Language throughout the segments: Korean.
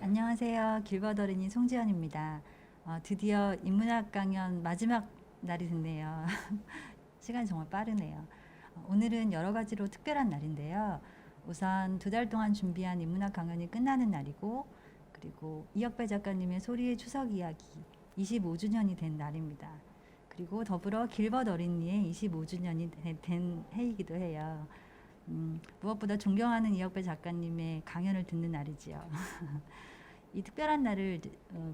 안녕하세요. 길벗 어린이 송지연입니다. 드디어 인문학 강연 마지막 날이 됐네요. 시간이 정말 빠르네요. 오늘은 여러 가지로 특별한 날인데요. 우선 2달 동안 준비한 인문학 강연이 끝나는 날이고, 그리고 이혁배 작가님의 소리의 추석 이야기 25주년이 된 날입니다. 그리고 더불어 길벗 어린이의 25주년이 된 해이기도 해요. 무엇보다 존경하는 이혁배 작가님의 강연을 듣는 날이지요. 이 특별한 날을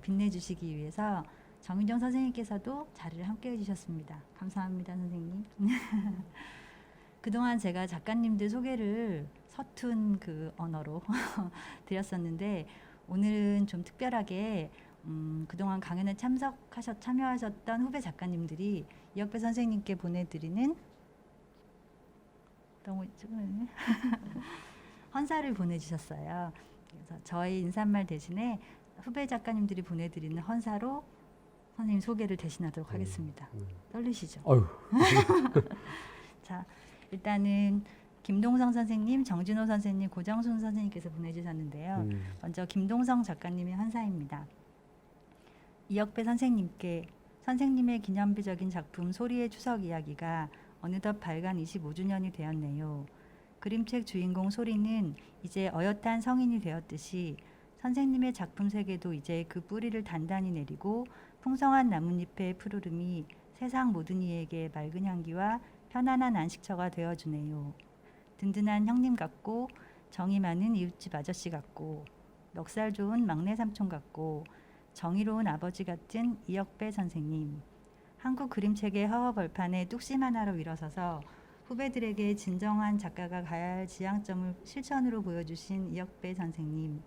빛내주시기 위해서 정윤정 선생님께서도 자리를 함께 해주셨습니다. 감사합니다, 선생님. 그동안 제가 작가님들 소개를 서툰 그 언어로 드렸었는데, 오늘은 좀 특별하게 그동안 강연에 참여하셨던 후배 작가님들이 이혁배 선생님께 보내드리는 너무 헌사를 보내주셨어요. 그래서 저희 인사말 대신에 후배 작가님들이 보내드리는 헌사로 선생님 소개를 대신하도록 하겠습니다. 떨리시죠? 아유. 자, 일단은 김동성 선생님, 정진호 선생님, 고정순 선생님께서 보내주셨는데요. 먼저 김동성 작가님의 헌사입니다. 이혁배 선생님께 선생님의 기념비적인 작품 소리의 추석 이야기가 어느덧 발간 25주년이 되었네요. 그림책 주인공 소리는 이제 어엿한 성인이 되었듯이 선생님의 작품 세계도 이제 그 뿌리를 단단히 내리고 풍성한 나뭇잎의 푸르름이 세상 모든 이에게 맑은 향기와 편안한 안식처가 되어주네요. 든든한 형님 같고 정이 많은 이웃집 아저씨 같고 넉살 좋은 막내 삼촌 같고 정의로운 아버지 같은 이혁배 선생님. 한국 그림책의 허허벌판에 뚝심 하나로 일어서서 후배들에게 진정한 작가가 가야 할 지향점을 실천으로 보여주신 이혁배 선생님.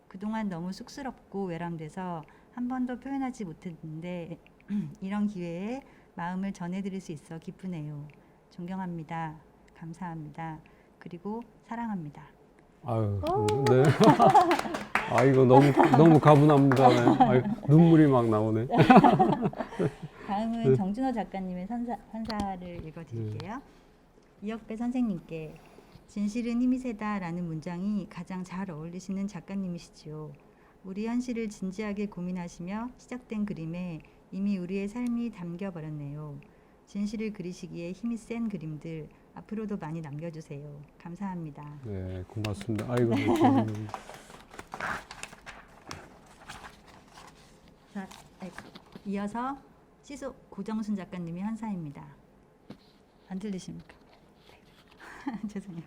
그동안 너무 쑥스럽고 외람돼서 한 번도 표현하지 못했는데 이런 기회에 마음을 전해드릴 수 있어 기쁘네요. 존경합니다. 감사합니다. 그리고 사랑합니다. 아유, 네. 아, 이거 너무 가분합니다. 네. 아유, 눈물이 막 나오네. 다음은 정준호 작가님의 헌사를 읽어드릴게요. 이혁배 선생님께 진실은 힘이 세다라는 문장이 가장 잘 어울리시는 작가님이시지요. 우리 현실을 진지하게 고민하시며 시작된 그림에 이미 우리의 삶이 담겨버렸네요. 진실을 그리시기에 힘이 센 그림들 앞으로도 많이 남겨주세요. 감사합니다. 네, 고맙습니다. 아이고. 자, 이어서 시소 고정순 작가님의 헌사입니다. 안 들리십니까? 죄송해요.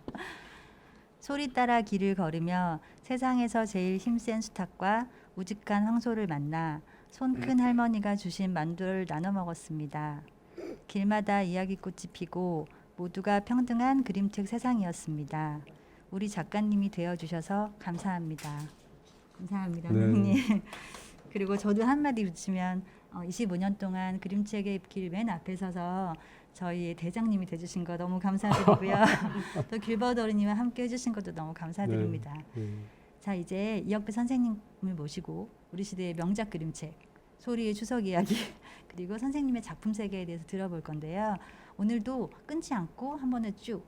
소리 따라 길을 걸으며 세상에서 제일 힘센 수탉과 우직한 황소를 만나 손 큰 할머니가 주신 만두를 나눠 먹었습니다. 길마다 이야기꽃이 피고 모두가 평등한 그림책 세상이었습니다. 우리 작가님이 되어주셔서 감사합니다. 감사합니다, 선생님. 네. 그리고 저도 한마디 붙이면 25년 동안 그림책의 길 맨 앞에 서서 저희의 대장님이 돼주신 거 너무 감사드리고요. 또 길벗 어린이와 함께 해주신 것도 너무 감사드립니다. 자, 이제 이혁배 선생님을 모시고 우리 시대의 명작 그림책 소리의 추석 이야기 그리고 선생님의 작품 세계에 대해서 들어볼 건데요. 오늘도 끊지 않고 한 번에 쭉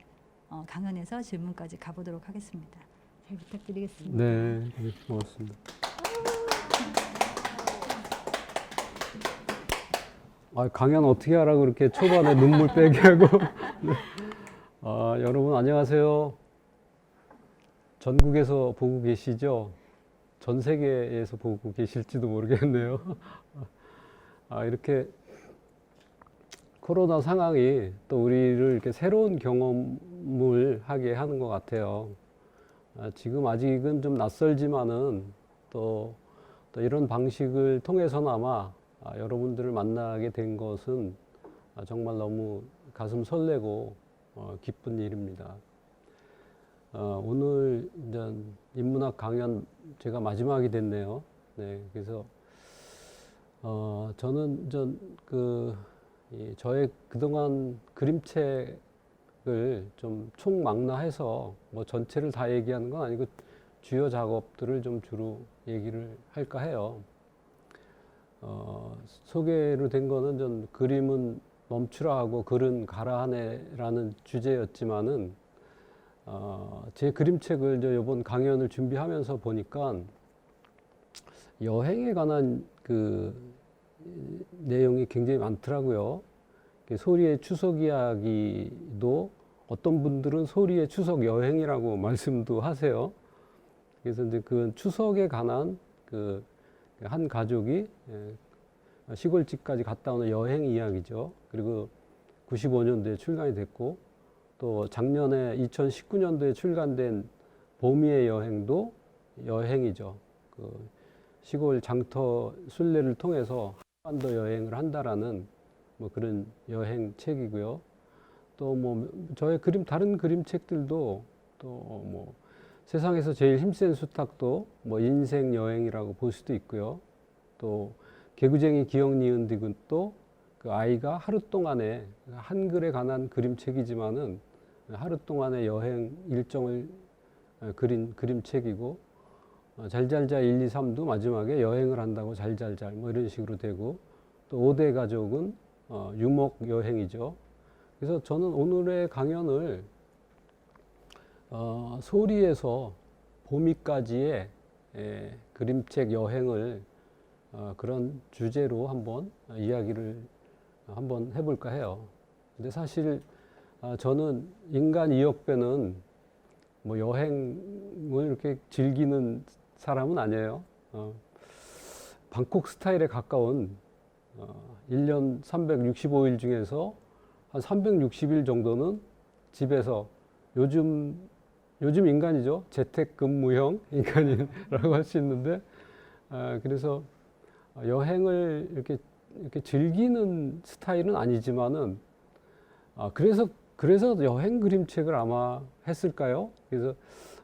강연해서 질문까지 가보도록 하겠습니다. 잘 부탁드리겠습니다. 네, 고맙습니다. 아, 강연 어떻게 하라고 그렇게 초반에 눈물 빼게 하고. 네. 여러분 안녕하세요. 전국에서 보고 계시죠? 전 세계에서 보고 계실지도 모르겠네요. 이렇게 코로나 상황이 또 우리를 이렇게 새로운 경험을 하게 하는 것 같아요. 지금 아직은 좀 낯설지만은 또 이런 방식을 통해서나마 여러분들을 만나게 된 것은 정말 너무 가슴 설레고 기쁜 일입니다. 오늘 이제 인문학 강연 제가 마지막이 됐네요. 네, 그래서 저는 저의 그동안 그림책을 좀 총망라해서 뭐 전체를 다 얘기하는 건 아니고 주요 작업들을 좀 주로 얘기를 할까 해요. 소개로 된 거는 전 그림은 멈추라 하고 글은 가라 하네라는 주제였지만은 제 그림책을 이번 강연을 준비하면서 보니까 여행에 관한 그 내용이 굉장히 많더라고요. 소리의 추석 이야기도 어떤 분들은 소리의 추석 여행이라고 말씀도 하세요. 그래서 이제 그 추석에 관한 그 한 가족이 시골집까지 갔다 오는 여행 이야기죠. 그리고 95년도에 출간이 됐고 또 작년에 2019년도에 출간된 봄이의 여행도 여행이죠. 그 시골 장터 순례를 통해서 한반도 여행을 한다라는 뭐 그런 여행 책이고요. 또 뭐 저의 다른 그림책들도 또 뭐 세상에서 제일 힘센 수탉도 뭐 인생 여행이라고 볼 수도 있고요. 또 개구쟁이 기억 니은 디귿도 그 아이가 하루 동안에 한글에 관한 그림책이지만은 하루 동안의 여행 일정을 그린 그림책이고 잘잘잘 1, 2, 3도 마지막에 여행을 한다고 잘잘잘 뭐 이런 식으로 되고 또 5대 가족은 유목 여행이죠. 그래서 저는 오늘의 강연을 소리에서 봄이까지의 그림책 여행을 그런 주제로 한번 이야기를 한번 해볼까 해요. 근데 사실 저는 인간 2억 배는 뭐 여행을 이렇게 즐기는 사람은 아니에요. 방콕 스타일에 가까운 1년 365일 중에서 한 360일 정도는 집에서 요즘 인간이죠. 재택근무형 인간이라고 할 수 있는데 그래서 여행을 이렇게 즐기는 스타일은 아니지만은 그래서 여행 그림책을 아마 했을까요? 그래서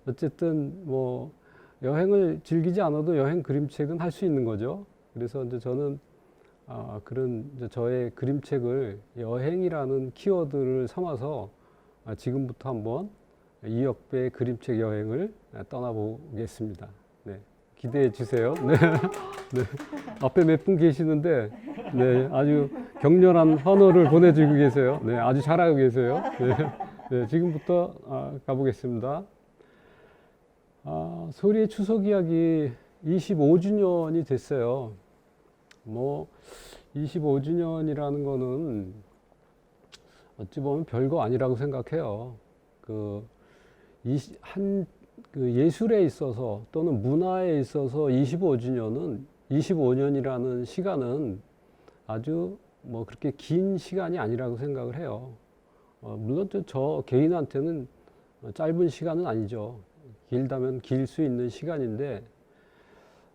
어쨌든 뭐 여행을 즐기지 않아도 여행 그림책은 할 수 있는 거죠. 그래서 이제 저는 그런 이제 저의 그림책을 여행이라는 키워드를 삼아서 지금부터 한번 2억 배의 그림책 여행을 떠나보겠습니다. 네, 기대해 주세요. 네, 네. 앞에 몇 분 계시는데 네, 아주 격렬한 환호를 보내주고 계세요. 네, 아주 잘하고 계세요. 네, 네, 지금부터 가보겠습니다. 소리의 추석 이야기 25주년이 됐어요. 뭐 25주년이라는 거는 어찌 보면 별거 아니라고 생각해요. 그 예술에 있어서 또는 문화에 있어서 25년이라는 시간은 아주 뭐 그렇게 긴 시간이 아니라고 생각을 해요. 물론 저 개인한테는 짧은 시간은 아니죠. 길다면 길 수 있는 시간인데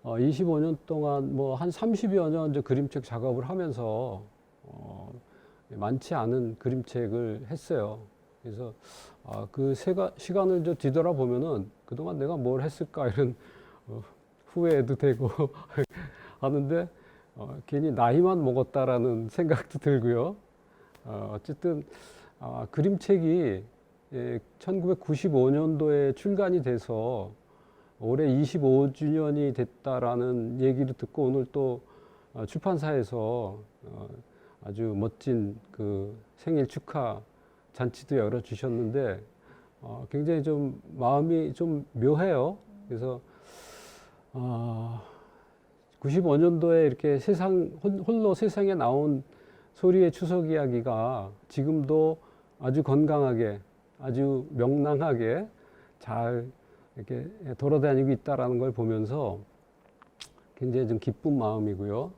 25년 동안 뭐 한 30여 년 이제 그림책 작업을 하면서 많지 않은 그림책을 했어요. 그래서 그 시간을 저 뒤돌아보면은 그동안 내가 뭘 했을까 이런 후회도 되고 하는데 괜히 나이만 먹었다라는 생각도 들고요. 어쨌든 그림책이 1995년도에 출간이 돼서 올해 25주년이 됐다라는 얘기를 듣고 오늘 또 출판사에서 아주 멋진 그 생일 축하 잔치도 열어주셨는데 굉장히 좀 마음이 좀 묘해요. 그래서 95년도에 이렇게 홀로 세상에 나온 소리의 추석 이야기가 지금도 아주 건강하게 아주 명랑하게 잘 이렇게 돌아다니고 있다라는 걸 보면서 굉장히 좀 기쁜 마음이고요.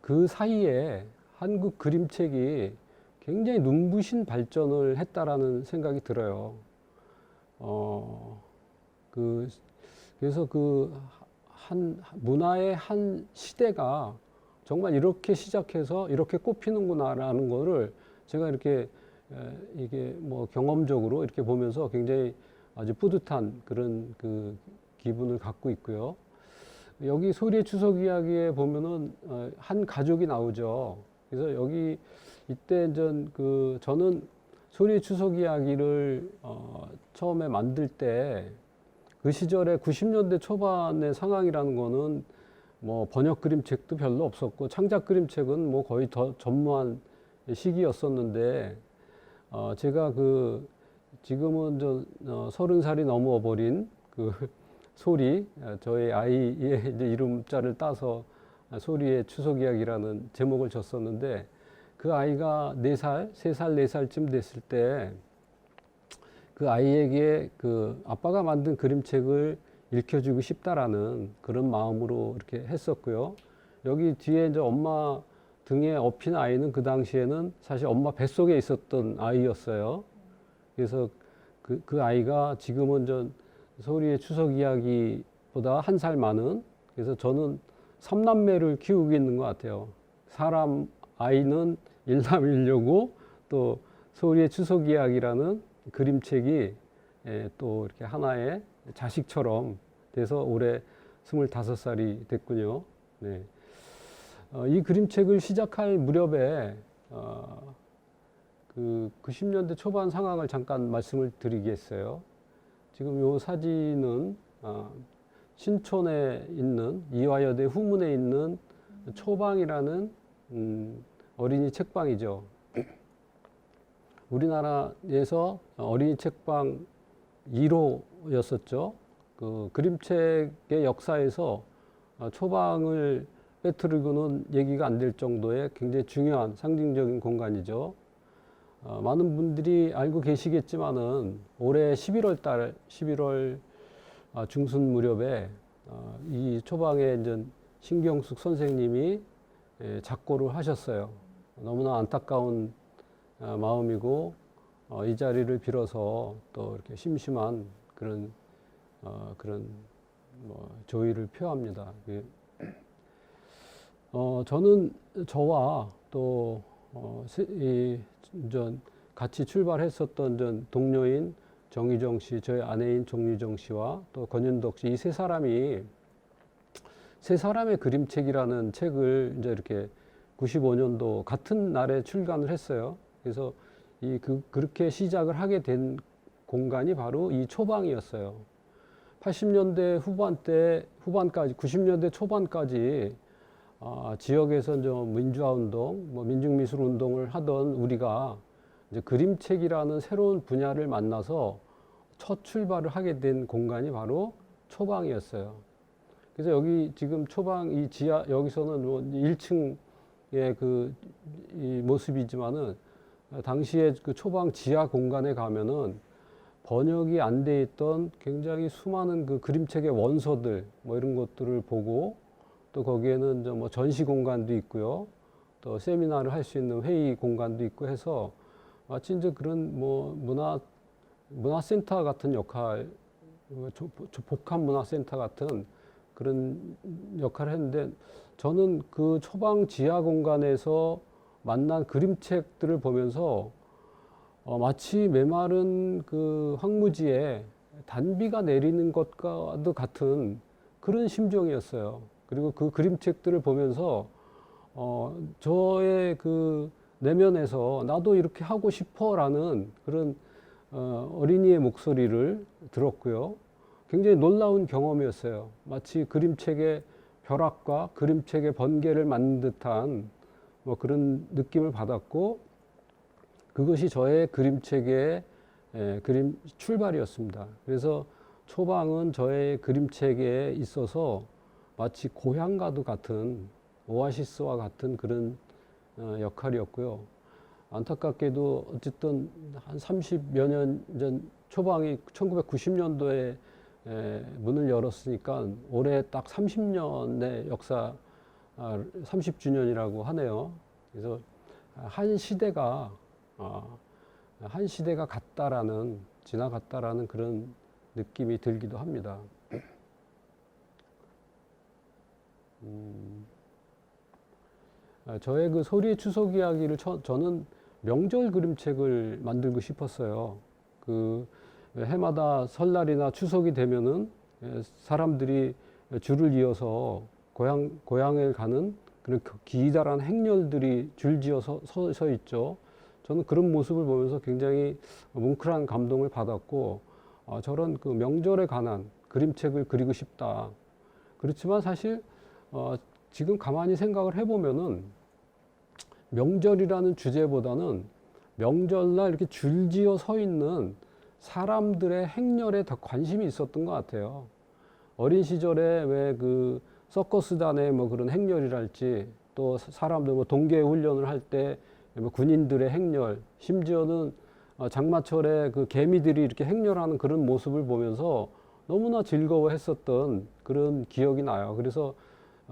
그 사이에 한국 그림책이 굉장히 눈부신 발전을 했다라는 생각이 들어요. 그래서 문화의 한 시대가 정말 이렇게 시작해서 이렇게 꽃피는구나라는 거를 제가 이게 뭐 경험적으로 이렇게 보면서 굉장히 아주 뿌듯한 그런 그 기분을 갖고 있고요. 여기 소리의 추석 이야기에 보면은 한 가족이 나오죠. 그래서 이때 저는 소리의 추석 이야기를 처음에 만들 때 그 시절에 90년대 초반의 상황이라는 거는 뭐 번역 그림책도 별로 없었고 창작 그림책은 뭐 거의 더 전무한 시기였었는데 제가 지금은 30살이 넘어버린 소리, 저의 아이의 이제 이름자를 따서 소리의 추석 이야기라는 제목을 줬었는데, 그 아이가 4살, 3살, 4살쯤 됐을 때 그 아이에게 그 아빠가 만든 그림책을 읽혀주고 싶다라는 그런 마음으로 이렇게 했었고요. 여기 뒤에 이제 엄마 등에 업힌 아이는 그 당시에는 사실 엄마 뱃속에 있었던 아이였어요. 그래서 그 아이가 지금은 전 소리의 추석 이야기보다 1살 많은, 그래서 저는 3남매를 키우고 있는 것 같아요. 사람 아이는 일남일녀고, 또 소리의 추석 이야기라는 그림책이 또 이렇게 하나의 자식처럼 돼서 올해 25살이 됐군요. 네. 이 그림책을 시작할 무렵에 그 90년대 초반 상황을 잠깐 말씀을 드리겠어요. 지금 이 사진은 신촌에 있는 이화여대 후문에 있는 초방이라는 어린이 책방이죠. 우리나라에서 어린이 책방 1호였었죠. 그 그림책의 역사에서 초방을 빼뜨리고는 얘기가 안 될 정도의 굉장히 중요한 상징적인 공간이죠. 많은 분들이 알고 계시겠지만은 올해 11월 중순 무렵에 이 초방에 이제 신경숙 선생님이 작고를 하셨어요. 너무나 안타까운 마음이고, 이 자리를 빌어서 또 이렇게 심심한 그런 조의를 표합니다. 저는 저와 또 같이 출발했었던 동료인 정유정 씨, 저의 아내인 정유정 씨와 또 권윤덕 씨, 이 세 사람이 세 사람의 그림책이라는 책을 이제 이렇게 95년도 같은 날에 출간을 했어요. 그래서 그렇게 시작을 하게 된 공간이 바로 이 초방이었어요. 80년대 후반까지, 90년대 초반까지 지역에서 민주화 운동, 민중미술 운동을 하던 우리가 이제 그림책이라는 새로운 분야를 만나서 첫 출발을 하게 된 공간이 바로 초방이었어요. 그래서 여기 지금 초방 이 지하, 여기서는 1층의 이 모습이지만은 당시에 그 초방 지하 공간에 가면은 번역이 안 돼 있던 굉장히 수많은 그 그림책의 원서들 이런 것들을 보고, 또 거기에는 전시 공간도 있고요. 또 세미나를 할 수 있는 회의 공간도 있고 해서 마치 이제 그런 문화센터 같은 역할, 복합 문화센터 같은 그런 역할을 했는데, 저는 그 초방 지하 공간에서 만난 그림책들을 보면서 마치 메마른 그 황무지에 단비가 내리는 것과도 같은 그런 심정이었어요. 그리고 그 그림책들을 보면서 저의 그 내면에서 나도 이렇게 하고 싶어라는 그런 어린이의 목소리를 들었고요. 굉장히 놀라운 경험이었어요. 마치 그림책의 벼락과 그림책의 번개를 맞는 듯한 그런 느낌을 받았고, 그것이 저의 그림책의 그림 출발이었습니다. 그래서 초방은 저의 그림책에 있어서 마치 고향과도 같은, 오아시스와 같은 그런 역할이었고요. 안타깝게도 어쨌든 한 30여 년 전 초방이 1990년도에 문을 열었으니까 올해 딱 30년의 역사, 30주년이라고 하네요. 그래서 한 시대가 갔다라는, 지나갔다라는 그런 느낌이 들기도 합니다. 저의 그 소리의 추석 이야기를 저는 명절 그림책을 만들고 싶었어요. 그 해마다 설날이나 추석이 되면은 사람들이 줄을 이어서 고향에 가는 그런 기다란 행렬들이 줄지어서 서 있죠. 저는 그런 모습을 보면서 굉장히 뭉클한 감동을 받았고, 저런 그 명절에 관한 그림책을 그리고 싶다. 그렇지만 사실 지금 가만히 생각을 해보면은 명절이라는 주제보다는 명절날 이렇게 줄지어 서 있는 사람들의 행렬에 더 관심이 있었던 것 같아요. 어린 시절에 왜 그 서커스단의 뭐 그런 행렬이랄지 또 사람들 뭐 동계 훈련을 할 때 뭐 군인들의 행렬, 심지어는 장마철에 그 개미들이 이렇게 행렬하는 그런 모습을 보면서 너무나 즐거워했었던 그런 기억이 나요. 그래서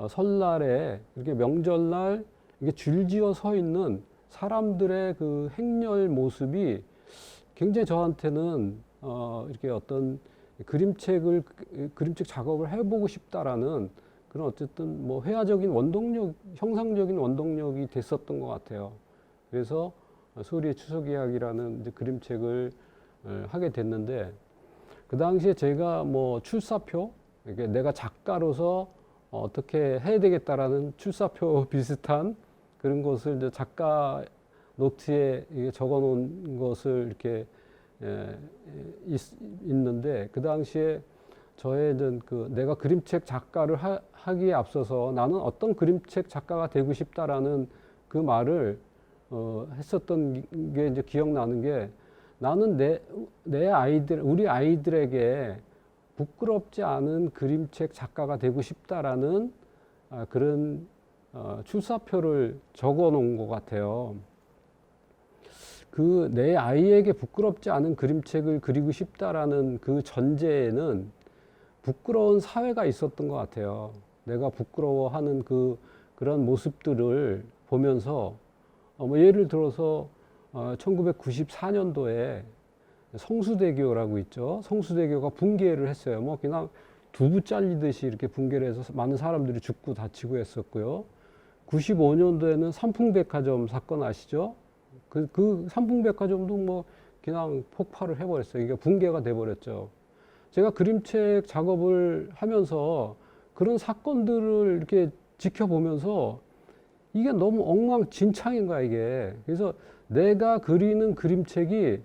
설날에 이렇게 명절날 이게 줄지어 서 있는 사람들의 그 행렬 모습이 굉장히 저한테는 이렇게 어떤 그림책 작업을 해보고 싶다라는 그런 어쨌든 뭐 회화적인 원동력, 형상적인 원동력이 됐었던 것 같아요. 그래서 소리의 추석 이야기라는 이제 그림책을 하게 됐는데, 그 당시에 제가 뭐 출사표, 이게 내가 작가로서 어떻게 해야 되겠다라는 출사표 비슷한 그런 것을 이제 작가 노트에 적어 놓은 것을 이렇게 있는데, 그 당시에 저의 그 내가 그림책 작가를 하기에 앞서서 나는 어떤 그림책 작가가 되고 싶다라는 그 말을 했었던 게 이제 기억나는 게, 나는 내 아이들, 우리 아이들에게 부끄럽지 않은 그림책 작가가 되고 싶다라는 그런 출사표를 적어 놓은 것 같아요. 그 내 아이에게 부끄럽지 않은 그림책을 그리고 싶다라는 그 전제에는 부끄러운 사회가 있었던 것 같아요. 내가 부끄러워하는 그런 모습들을 보면서 뭐 예를 들어서 1994년도에 성수대교라고 있죠. 성수대교가 붕괴를 했어요. 뭐 그냥 두부 잘리듯이 이렇게 붕괴를 해서 많은 사람들이 죽고 다치고 했었고요. 95년도에는 삼풍백화점 사건 아시죠? 그 삼풍백화점도 뭐 그냥 폭발을 해버렸어요. 이게 붕괴가 돼버렸죠. 제가 그림책 작업을 하면서 그런 사건들을 이렇게 지켜보면서 이게 너무 엉망진창인 거야, 이게. 그래서 내가 그리는 그림책이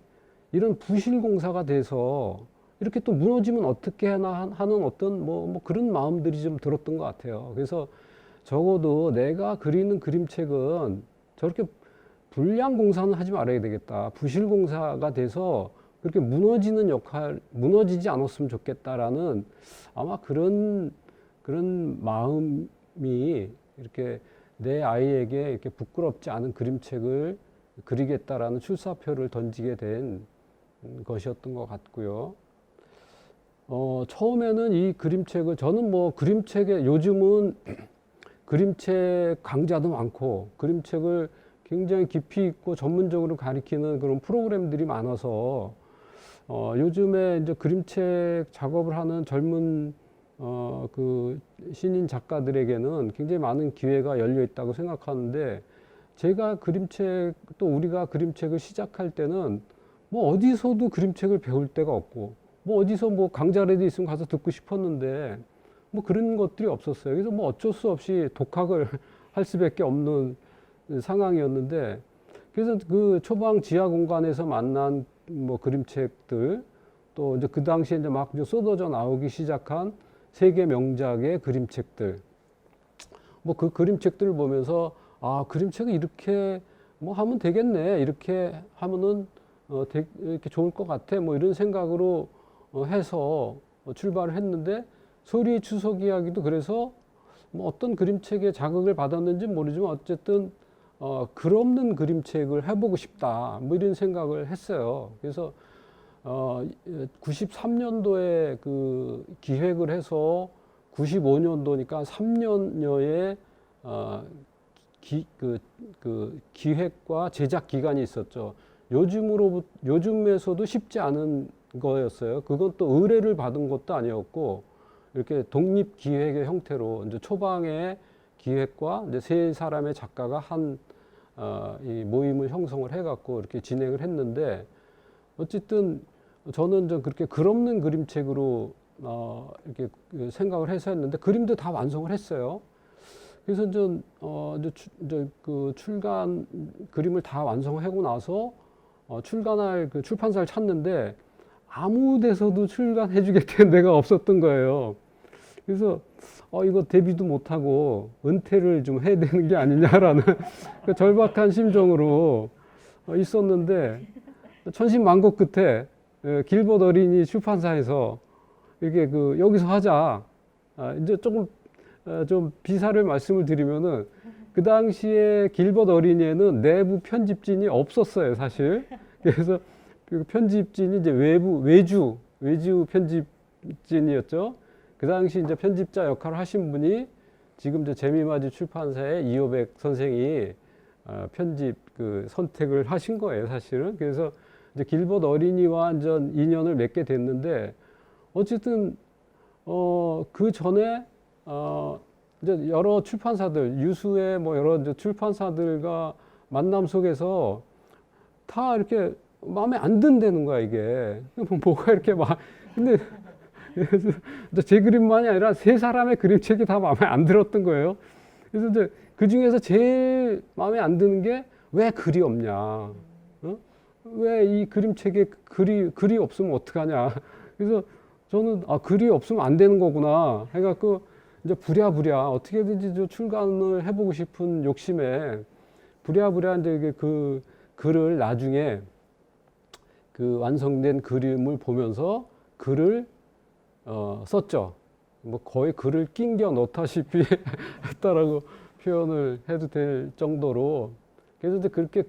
이런 부실공사가 돼서 이렇게 또 무너지면 어떻게 하나 하는 어떤 뭐 그런 마음들이 좀 들었던 것 같아요. 그래서 적어도 내가 그리는 그림책은 저렇게 불량 공사는 하지 말아야 되겠다. 부실 공사가 돼서 그렇게 무너지지 않았으면 좋겠다라는 아마 그런 마음이 이렇게 내 아이에게 이렇게 부끄럽지 않은 그림책을 그리겠다라는 출사표를 던지게 된 것이었던 것 같고요. 처음에는 이 그림책을, 저는 뭐 그림책에, 요즘은 그림책 강좌도 많고 그림책을 굉장히 깊이 있고 전문적으로 가리키는 그런 프로그램들이 많아서 요즘에 이제 그림책 작업을 하는 젊은 그 신인 작가들에게는 굉장히 많은 기회가 열려 있다고 생각하는데, 제가 그림책, 또 우리가 그림책을 시작할 때는 뭐 어디서도 그림책을 배울 데가 없고, 뭐 어디서 뭐 강좌라도 있으면 가서 듣고 싶었는데 뭐 그런 것들이 없었어요. 그래서 뭐 어쩔 수 없이 독학을 할 수밖에 없는 상황이었는데, 그래서 그 초방 지하 공간에서 만난 뭐 그림책들, 또 이제 그 당시에 이제 막 쏟아져 나오기 시작한 세계 명작의 그림책들, 뭐 그 그림책들을 보면서 아, 그림책을 이렇게 뭐 하면 되겠네, 이렇게 하면은 이렇게 좋을 것 같아, 뭐 이런 생각으로 해서 출발을 했는데, 소리의 추석 이야기도 그래서 뭐 어떤 그림책에 자극을 받았는지 모르지만 어쨌든 글 없는 그림책을 해보고 싶다, 뭐 이런 생각을 했어요. 그래서 93년도에 그 기획을 해서 95년도니까 3년여의 그 기획과 제작 기간이 있었죠. 요즘에서도 쉽지 않은 거였어요. 그건 또 의뢰를 받은 것도 아니었고, 이렇게 독립 기획의 형태로 이제 초방의 기획과 이제 세 사람의 작가가 이 모임을 형성을 해갖고 이렇게 진행을 했는데, 어쨌든 저는 좀 그렇게 글 없는 그림책으로 이렇게 생각을 해서 했는데, 그림도 다 완성을 했어요. 그래서 이제 그 그림을 다 완성하고 나서 출간할 그 출판사를 찾는데 아무 데서도 출간해주겠다는 데가 없었던 거예요. 그래서 이거 데뷔도 못하고 은퇴를 좀 해야 되는 게 아니냐라는 그 절박한 심정으로 있었는데, 천신만고 끝에 길벗 어린이 출판사에서 이렇게 여기서 하자, 이제 조금 좀 비사를 말씀을 드리면은 그 당시에 길벗 어린이에는 내부 편집진이 없었어요, 사실. 그래서 그 편집진이 이제 외주 편집진이었죠. 그 당시 이제 편집자 역할을 하신 분이 지금 이제 재미맞이 출판사의 이호백 선생이 편집 그 선택을 하신 거예요, 사실은. 그래서 이제 길벗 어린이와 완전 인연을 맺게 됐는데 어쨌든 그 전에 이제 여러 출판사들 유수의 뭐 여러 이제 출판사들과 만남 속에서 다 이렇게 마음에 안 든다는 거야 이게. 뭐가 이렇게 막 근데 그래서 제 그림만이 아니라 세 사람의 그림책이 다 마음에 안 들었던 거예요. 그래서 이제 그 중에서 제일 마음에 안 드는 게 왜 글이 없냐, 왜 이 그림책에 글이 없으면 어떡하냐. 그래서 저는 글이 없으면 안 되는 거구나 해갖고 이제 부랴부랴 어떻게든지 좀 출간을 해보고 싶은 욕심에 부랴부랴 이제 이게 그 글을 나중에 그 완성된 그림을 보면서 글을 썼죠. 뭐 거의 글을 낑겨 넣다시피 했다라고 표현을 해도 될 정도로. 그래서 이제 그렇게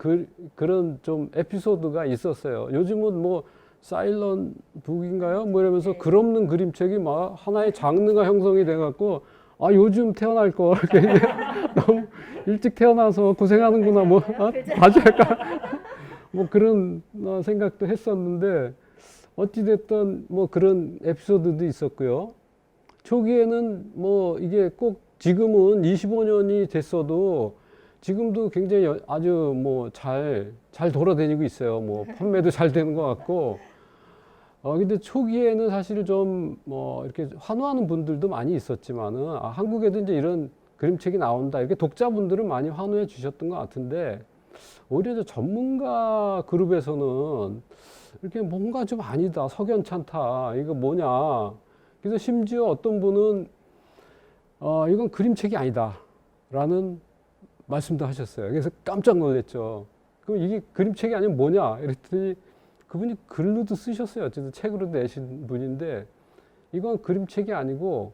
그런 좀 에피소드가 있었어요. 요즘은 뭐 사일런 북인가요? 뭐 이러면서 글 없는 그림책이 막 하나의 장르가 형성이 돼갖고 요즘 태어날 걸 너무 일찍 태어나서 고생하는구나 뭐 과제할까 뭐 그런 생각도 했었는데 어찌됐든 뭐 그런 에피소드도 있었고요. 초기에는 뭐 이게 꼭 지금은 25년이 됐어도 지금도 굉장히 아주 뭐 잘 돌아다니고 있어요. 뭐 판매도 잘 되는 것 같고. 근데 초기에는 사실 좀 뭐 이렇게 환호하는 분들도 많이 있었지만은 한국에도 이제 이런 그림책이 나온다. 이렇게 독자분들은 많이 환호해 주셨던 것 같은데 오히려 저 전문가 그룹에서는 이렇게 뭔가 좀 아니다. 석연찮다. 이거 뭐냐. 그래서 심지어 어떤 분은 이건 그림책이 아니다. 라는 말씀도 하셨어요. 그래서 깜짝 놀랐죠. 그럼 이게 그림책이 아니면 뭐냐? 이랬더니 그분이 글로도 쓰셨어요. 어쨌든 책으로 내신 분인데 이건 그림책이 아니고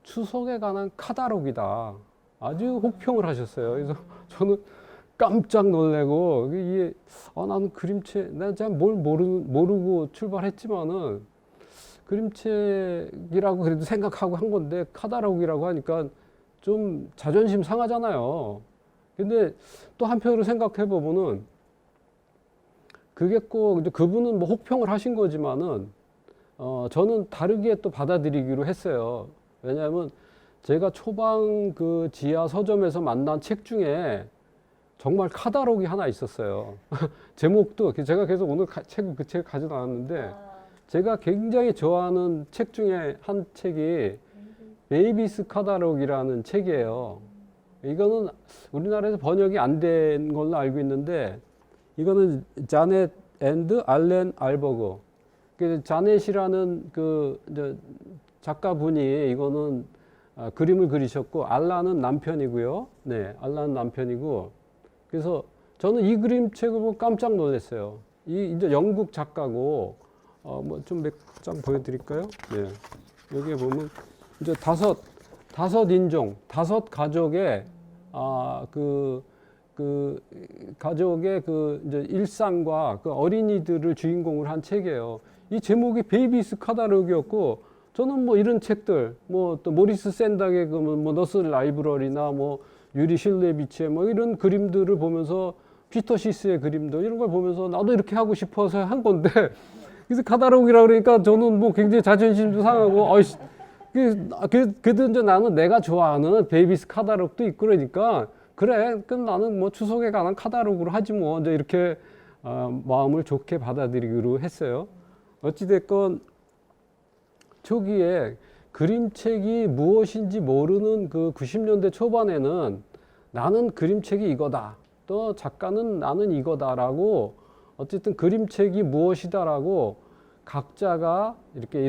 추석에 관한 카다록이다. 아주 혹평을 하셨어요. 그래서 저는 깜짝 놀래고 이게 나는 그림책 내가 잘 뭘 모르고 출발했지만은 그림책이라고 그래도 생각하고 한 건데 카다록이라고 하니까 좀 자존심 상하잖아요. 근데 또 한편으로 생각해 보면은 그게 꼭 이제 그분은 뭐 혹평을 하신 거지만은 저는 다르게 또 받아들이기로 했어요. 왜냐하면 제가 초반 그 지하 서점에서 만난 책 중에 정말 카다록이 하나 있었어요. 제목도 제가 계속 오늘 그 책을 가지고 나왔는데 제가 굉장히 좋아하는 책 중에 한 책이 베이비스 카다록이라는 책이에요. 이거는 우리나라에서 번역이 안 된 걸로 알고 있는데 이거는 자넷 앤드 알렌 알버거. 자넷이라는 그 작가분이 이거는 그림을 그리셨고 알란은 남편이고요. 네, 알란은 남편이고. 그래서 저는 이 그림책을 보고 깜짝 놀랐어요. 이제 영국 작가고 뭐 좀 몇 장 보여드릴까요? 네, 여기에 보면 이제 다섯 인종, 다섯 가족의 그 가족의 그 이제 일상과 그 어린이들을 주인공으로 한 책이에요. 이 제목이 베이비스 카다록이었고 저는 뭐 이런 책들 뭐 또 모리스 샌닥의 뭐 너스 라이브러리나 뭐 유리 실레비치의 뭐 이런 그림들을 보면서 피터 시스의 그림들 이런 걸 보면서 나도 이렇게 하고 싶어서 한 건데 그래서 카다록이라 그러니까 저는 뭐 굉장히 자존심도 상하고 그래도 이제 나는 내가 좋아하는 베이비스 카다록도 있고 그러니까 그래 그럼 나는 뭐 추석에 관한 카다록으로 하지 뭐 이제 이렇게 마음을 좋게 받아들이기로 했어요. 어찌됐건 초기에 그림책이 무엇인지 모르는 그 90년대 초반에는 나는 그림책이 이거다. 또 작가는 나는 이거다라고 어쨌든 그림책이 무엇이다라고 각자가 이렇게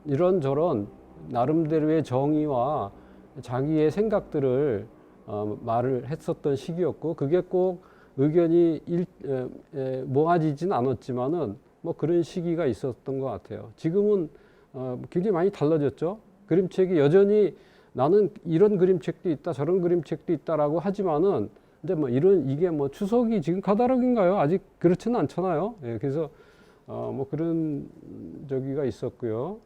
이런저런 나름대로의 정의와 자기의 생각들을 말을 했었던 시기였고 그게 꼭 의견이 모아지진 않았지만은 뭐 그런 시기가 있었던 것 같아요. 지금은 굉장히 많이 달라졌죠. 그림책이 여전히 나는 이런 그림책도 있다, 저런 그림책도 있다라고 하지만은 근데 뭐 이게 뭐 추석이 지금 가다락인가요? 아직 그렇지는 않잖아요. 예, 그래서 뭐 그런 저기가 있었고요.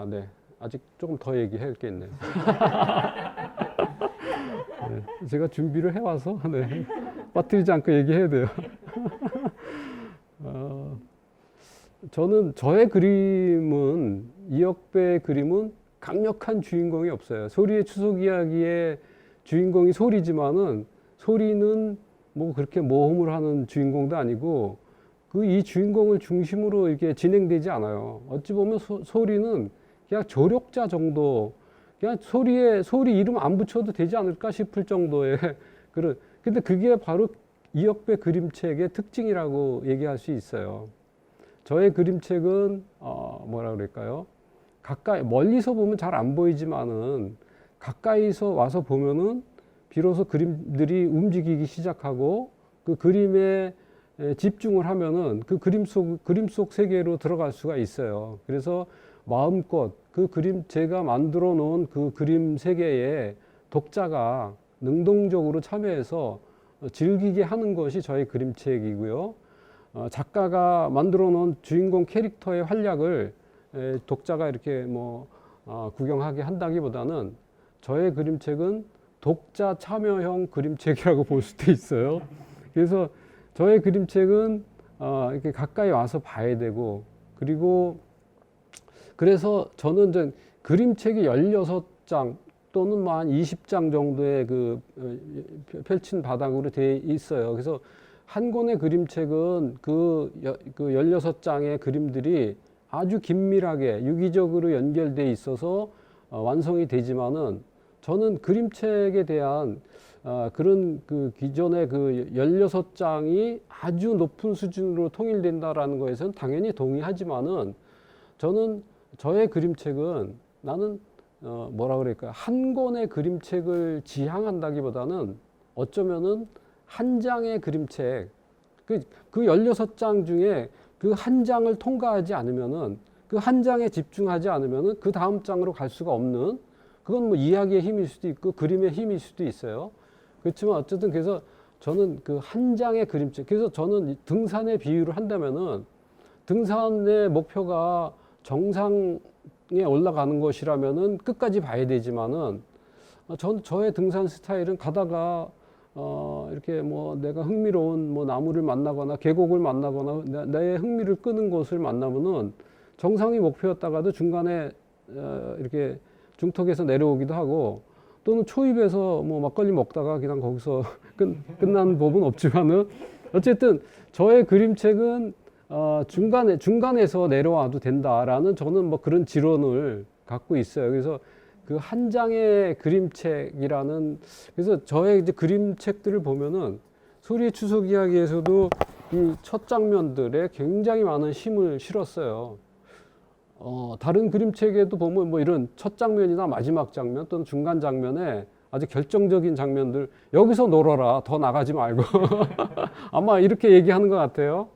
네. 아직 조금 더 얘기할 게 있네요. 네, 제가 준비를 해와서 네, 빠뜨리지 않고 얘기해야 돼요. 저는 저의 그림은 이역배의 그림은 강력한 주인공이 없어요. 소리의 추석 이야기의 주인공이 소리지만은 소리는 뭐 그렇게 모험을 하는 주인공도 아니고 이 주인공을 중심으로 이렇게 진행되지 않아요. 어찌 보면 소리는 그냥 조력자 정도, 그냥 소리 이름 안 붙여도 되지 않을까 싶을 정도의 근데 그게 바로 이역배 그림책의 특징이라고 얘기할 수 있어요. 저의 그림책은 뭐라 그럴까요? 가까이 멀리서 보면 잘 안 보이지만은 가까이서 와서 보면은 비로소 그림들이 움직이기 시작하고 그 그림에 집중을 하면은 그 그림 속 세계로 들어갈 수가 있어요. 그래서 마음껏 제가 만들어 놓은 그 그림 세계에 독자가 능동적으로 참여해서 즐기게 하는 것이 저의 그림책이고요. 작가가 만들어 놓은 주인공 캐릭터의 활약을 독자가 이렇게 구경하게 한다기보다는 저의 그림책은 독자 참여형 그림책이라고 볼 수도 있어요. 그래서 저의 그림책은 이렇게 가까이 와서 봐야 되고, 그리고 그래서 저는 이제 그림책이 16장 또는 뭐 한 20장 정도의 펼친 바닥으로 되어 있어요. 그래서 한 권의 그림책은 그 16장의 그림들이 아주 긴밀하게 유기적으로 연결되어 있어서 완성이 되지만은 저는 그림책에 대한 그런 기존의 16장이 아주 높은 수준으로 통일된다라는 것에서는 당연히 동의하지만은 저는 저의 그림책은 나는 뭐라 그럴까요? 한 권의 그림책을 지향한다기보다는 어쩌면은 한 장의 그림책, 그 16장 중에 그 한 장을 통과하지 않으면은 그 한 장에 집중하지 않으면은 그 다음 장으로 갈 수가 없는, 그건 뭐 이야기의 힘일 수도 있고 그림의 힘일 수도 있어요. 그렇지만 어쨌든 그래서 저는 그 한 장의 그림책, 그래서 저는 등산의 비유를 한다면은 등산의 목표가 정상에 올라가는 것이라면은 끝까지 봐야 되지만은 저의 등산 스타일은 가다가 이렇게 내가 흥미로운 나무를 만나거나 계곡을 만나거나 내 흥미를 끄는 곳을 만나면은 정상이 목표였다가도 중간에 이렇게 중턱에서 내려오기도 하고, 또는 초입에서 막걸리 먹다가 그냥 거기서 끝난 법은 없지만은 어쨌든 저의 그림책은 중간에서 내려와도 된다라는 저는 그런 지론을 갖고 있어요. 그래서 그 한 장의 그림책이라는, 그래서 저의 이제 그림책들을 보면은 소리의 추석 이야기에서도 이 첫 장면들에 굉장히 많은 힘을 실었어요. 다른 그림책에도 보면 이런 첫 장면이나 마지막 장면 또는 중간 장면에 아주 결정적인 장면들, 여기서 놀아라, 더 나가지 말고 아마 이렇게 얘기하는 것 같아요.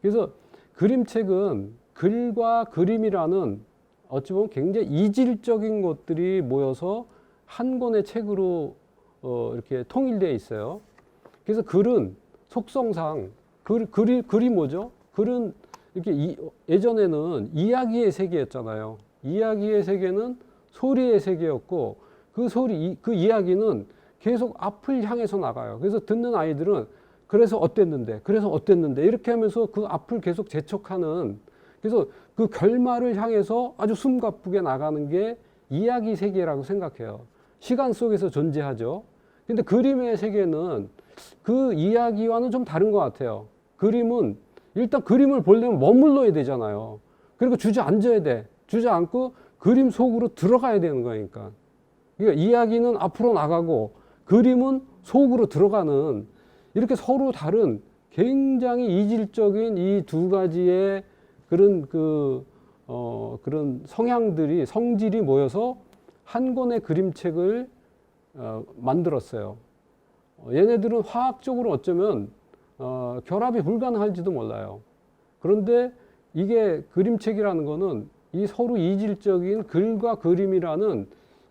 그래서 그림책은 글과 그림이라는 어찌 보면 굉장히 이질적인 것들이 모여서 한 권의 책으로 이렇게 통일되어 있어요. 그래서 글은 속성상 글이 뭐죠? 글은 이렇게 예전에는 이야기의 세계였잖아요. 이야기의 세계는 소리의 세계였고 그 이야기는 계속 앞을 향해서 나가요. 그래서 듣는 아이들은 그래서 어땠는데 이렇게 하면서 그 앞을 계속 재촉하는, 그래서 그 결말을 향해서 아주 숨가쁘게 나가는 게 이야기 세계라고 생각해요. 시간 속에서 존재하죠. 근데 그림의 세계는 그 이야기와는 좀 다른 것 같아요. 그림은 일단 그림을 보려면 머물러야 되잖아요. 그리고 주저앉아야 돼. 주저앉고 그림 속으로 들어가야 되는 거니까. 그러니까 이야기는 앞으로 나가고 그림은 속으로 들어가는, 이렇게 서로 다른 굉장히 이질적인 이 두 가지의 그런 그런 성질이 모여서 한 권의 그림책을 만들었어요. 얘네들은 화학적으로 어쩌면 결합이 불가능할지도 몰라요. 그런데 이게 그림책이라는 거는 이 서로 이질적인 글과 그림이라는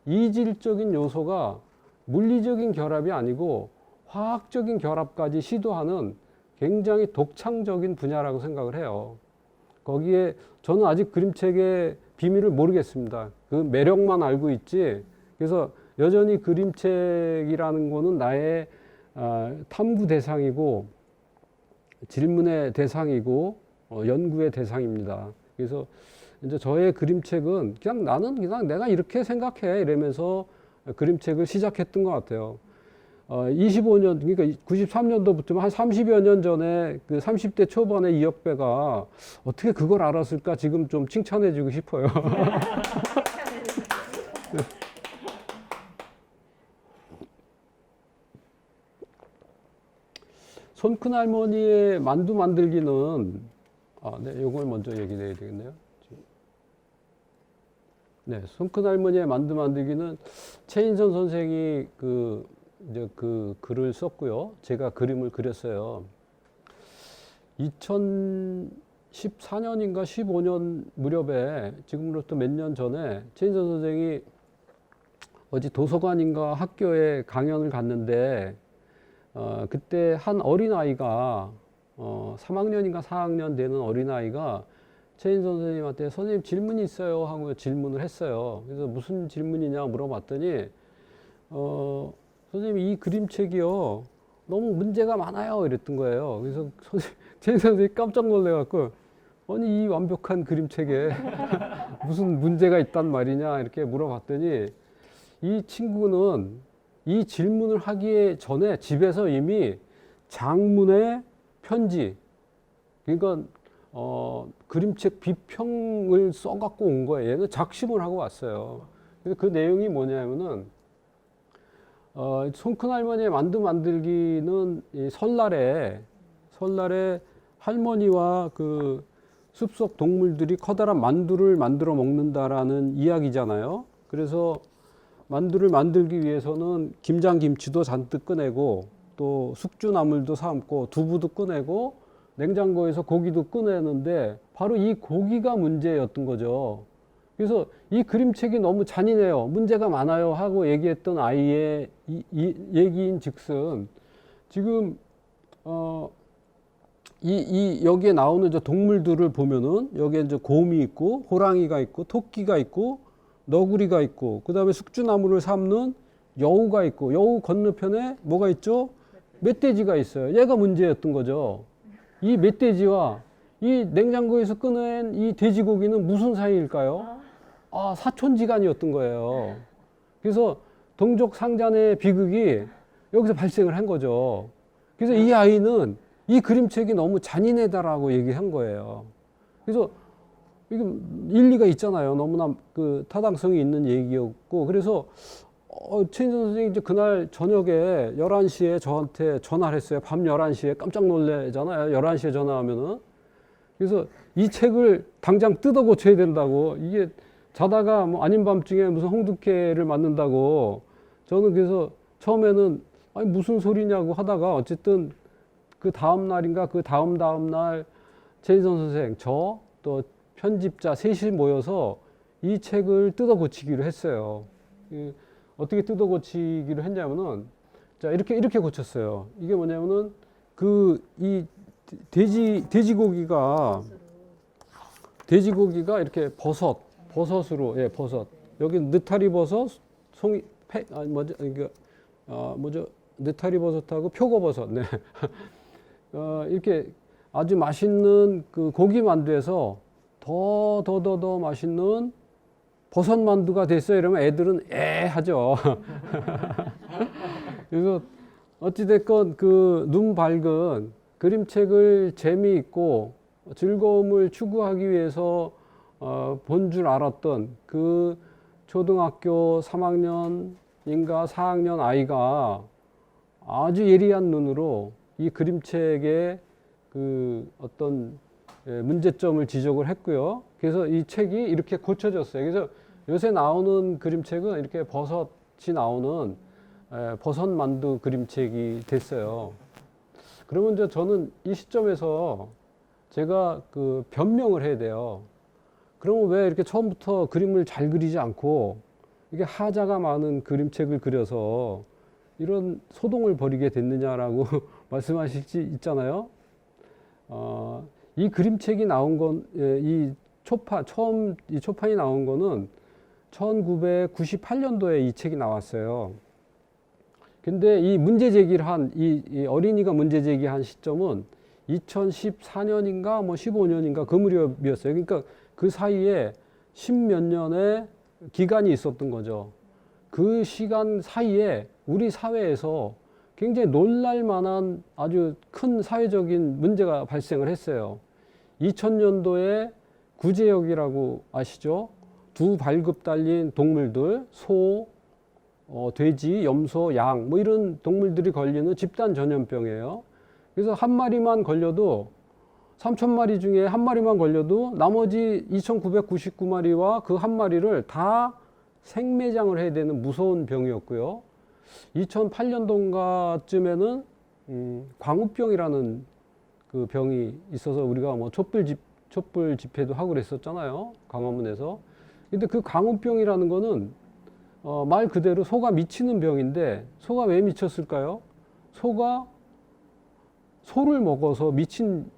이질적인 요소가 물리적인 결합이 아니고 화학적인 결합까지 시도하는 굉장히 독창적인 분야라고 생각을 해요. 거기에 저는 아직 그림책의 비밀을 모르겠습니다. 그 매력만 알고 있지. 그래서 여전히 그림책이라는 거는 나의 탐구 대상이고 질문의 대상이고 연구의 대상입니다. 그래서 이제 저의 그림책은 그냥 나는 그냥 내가 이렇게 생각해 이러면서 그림책을 시작했던 것 같아요. 25년, 그러니까 93년도부터 한 30여 년 전에 그 30대 초반의 이혁배가 어떻게 그걸 알았을까 지금 좀 칭찬해주고 싶어요. 손큰 할머니의 만두 만들기는, 네, 요걸 먼저 얘기해야 되겠네요. 네, 손큰 할머니의 만두 만들기는 최인선 선생이 이제 그 글을 썼고요. 제가 그림을 그렸어요. 2014년인가 15년 무렵에 지금으로부터 몇 년 전에 최인선 선생이 어디 도서관인가 학교에 강연을 갔는데 그때 한 어린아이가 3학년인가 4학년 되는 어린아이가 최인선 선생님한테 선생님 질문이 있어요 하고 질문을 했어요. 그래서 무슨 질문이냐 물어봤더니 선생님 이 그림책이요 너무 문제가 많아요 이랬던 거예요. 그래서 최인선 선생님이 깜짝 놀래갖고 아니 이 완벽한 그림책에 무슨 문제가 있단 말이냐 이렇게 물어봤더니 이 친구는 이 질문을 하기 전에 집에서 이미 장문의 편지, 그러니까 그림책 비평을 써갖고 온 거예요. 얘는 작심을 하고 왔어요. 그래서 그 내용이 뭐냐면은 손큰 할머니의 만두 만들기는 이 설날에 할머니와 그 숲속 동물들이 커다란 만두를 만들어 먹는다라는 이야기잖아요. 그래서 만두를 만들기 위해서는 김장김치도 잔뜩 꺼내고 또 숙주나물도 삶고 두부도 꺼내고 냉장고에서 고기도 꺼내는데 바로 이 고기가 문제였던 거죠. 그래서 이 그림책이 너무 잔인해요. 문제가 많아요 하고 얘기했던 아이의 얘기인 즉슨 지금 여기에 나오는 저 동물들을 보면은 여기에 이제 곰이 있고 호랑이가 있고 토끼가 있고 너구리가 있고 그 다음에 숙주나무를 삶는 여우가 있고 여우 건너편에 뭐가 있죠? 멧돼지가 있어요. 얘가 문제였던 거죠. 이 멧돼지와 이 냉장고에서 꺼낸 이 돼지고기는 무슨 사이일까요? 사촌지간이었던 거예요. 그래서 동족 상잔의 비극이 여기서 발생을 한 거죠. 그래서 이 아이는 이 그림책이 너무 잔인하다라고 얘기한 거예요. 그래서 이게 일리가 있잖아요. 너무나 그 타당성이 있는 얘기였고, 그래서 최인선 선생님이 이제 그날 저녁에 11시에 저한테 전화를 했어요. 밤 11시에 깜짝 놀래잖아요. 11시에 전화하면은. 그래서 이 책을 당장 뜯어 고쳐야 된다고, 이게 자다가 뭐 아닌 밤중에 무슨 홍두깨를 맞는다고. 저는 그래서 처음에는 아니 무슨 소리냐고 하다가 어쨌든 그 다음 날인가 그 다음 날 최인선 선생, 저 또 편집자 셋이 모여서 이 책을 뜯어 고치기로 했어요. 어떻게 뜯어 고치기로 했냐면은, 자, 이렇게 고쳤어요. 이게 뭐냐면은, 이 돼지고기가 이렇게 버섯으로, 예, 버섯. 여기 느타리 버섯, 느타리 버섯하고 표고버섯, 네. 이렇게 아주 맛있는 그 고기 만두에서 더 맛있는 버섯 만두가 됐어요. 이러면 애들은 하죠. 그래서 어찌됐건 그 눈 밝은 그림책을 재미있고 즐거움을 추구하기 위해서 본 줄 알았던 그 초등학교 3학년인가 4학년 아이가 아주 예리한 눈으로 이 그림책의 그 어떤 문제점을 지적을 했고요. 그래서 이 책이 이렇게 고쳐졌어요. 그래서 요새 나오는 그림책은 이렇게 버섯이 나오는 버섯 만두 그림책이 됐어요. 그러면 이제 저는 이 시점에서 제가 그 변명을 해야 돼요. 그러면 왜 이렇게 처음부터 그림을 잘 그리지 않고 이게 하자가 많은 그림책을 그려서 이런 소동을 벌이게 됐느냐라고 말씀하실 수 있잖아요. 이 그림책이 나온 건, 이 처음 이 초판이 나온 거는 1998년도에 이 책이 나왔어요. 근데 이 문제 제기를 이 어린이가 문제 제기한 시점은 2014년인가 뭐 15년인가 그 무렵이었어요. 그러니까 그 사이에 십몇 년의 기간이 있었던 거죠. 그 시간 사이에 우리 사회에서 굉장히 놀랄 만한 아주 큰 사회적인 문제가 발생을 했어요. 2000년도에 구제역이라고 아시죠? 두 발굽 달린 동물들, 소, 돼지, 염소, 양, 뭐 이런 동물들이 걸리는 집단 전염병이에요. 그래서 한 마리만 걸려도 3,000마리 중에 한 마리만 걸려도 나머지 2,999마리와 그 한 마리를 다 생매장을 해야 되는 무서운 병이었고요. 2008년도인가쯤에는 광우병이라는 그 병이 있어서 우리가 뭐 촛불 집회도 하고 그랬었잖아요. 광화문에서. 근데 그 광우병이라는 거는 말 그대로 소가 미치는 병인데 소가 왜 미쳤을까요? 소가 소를 먹어서 미친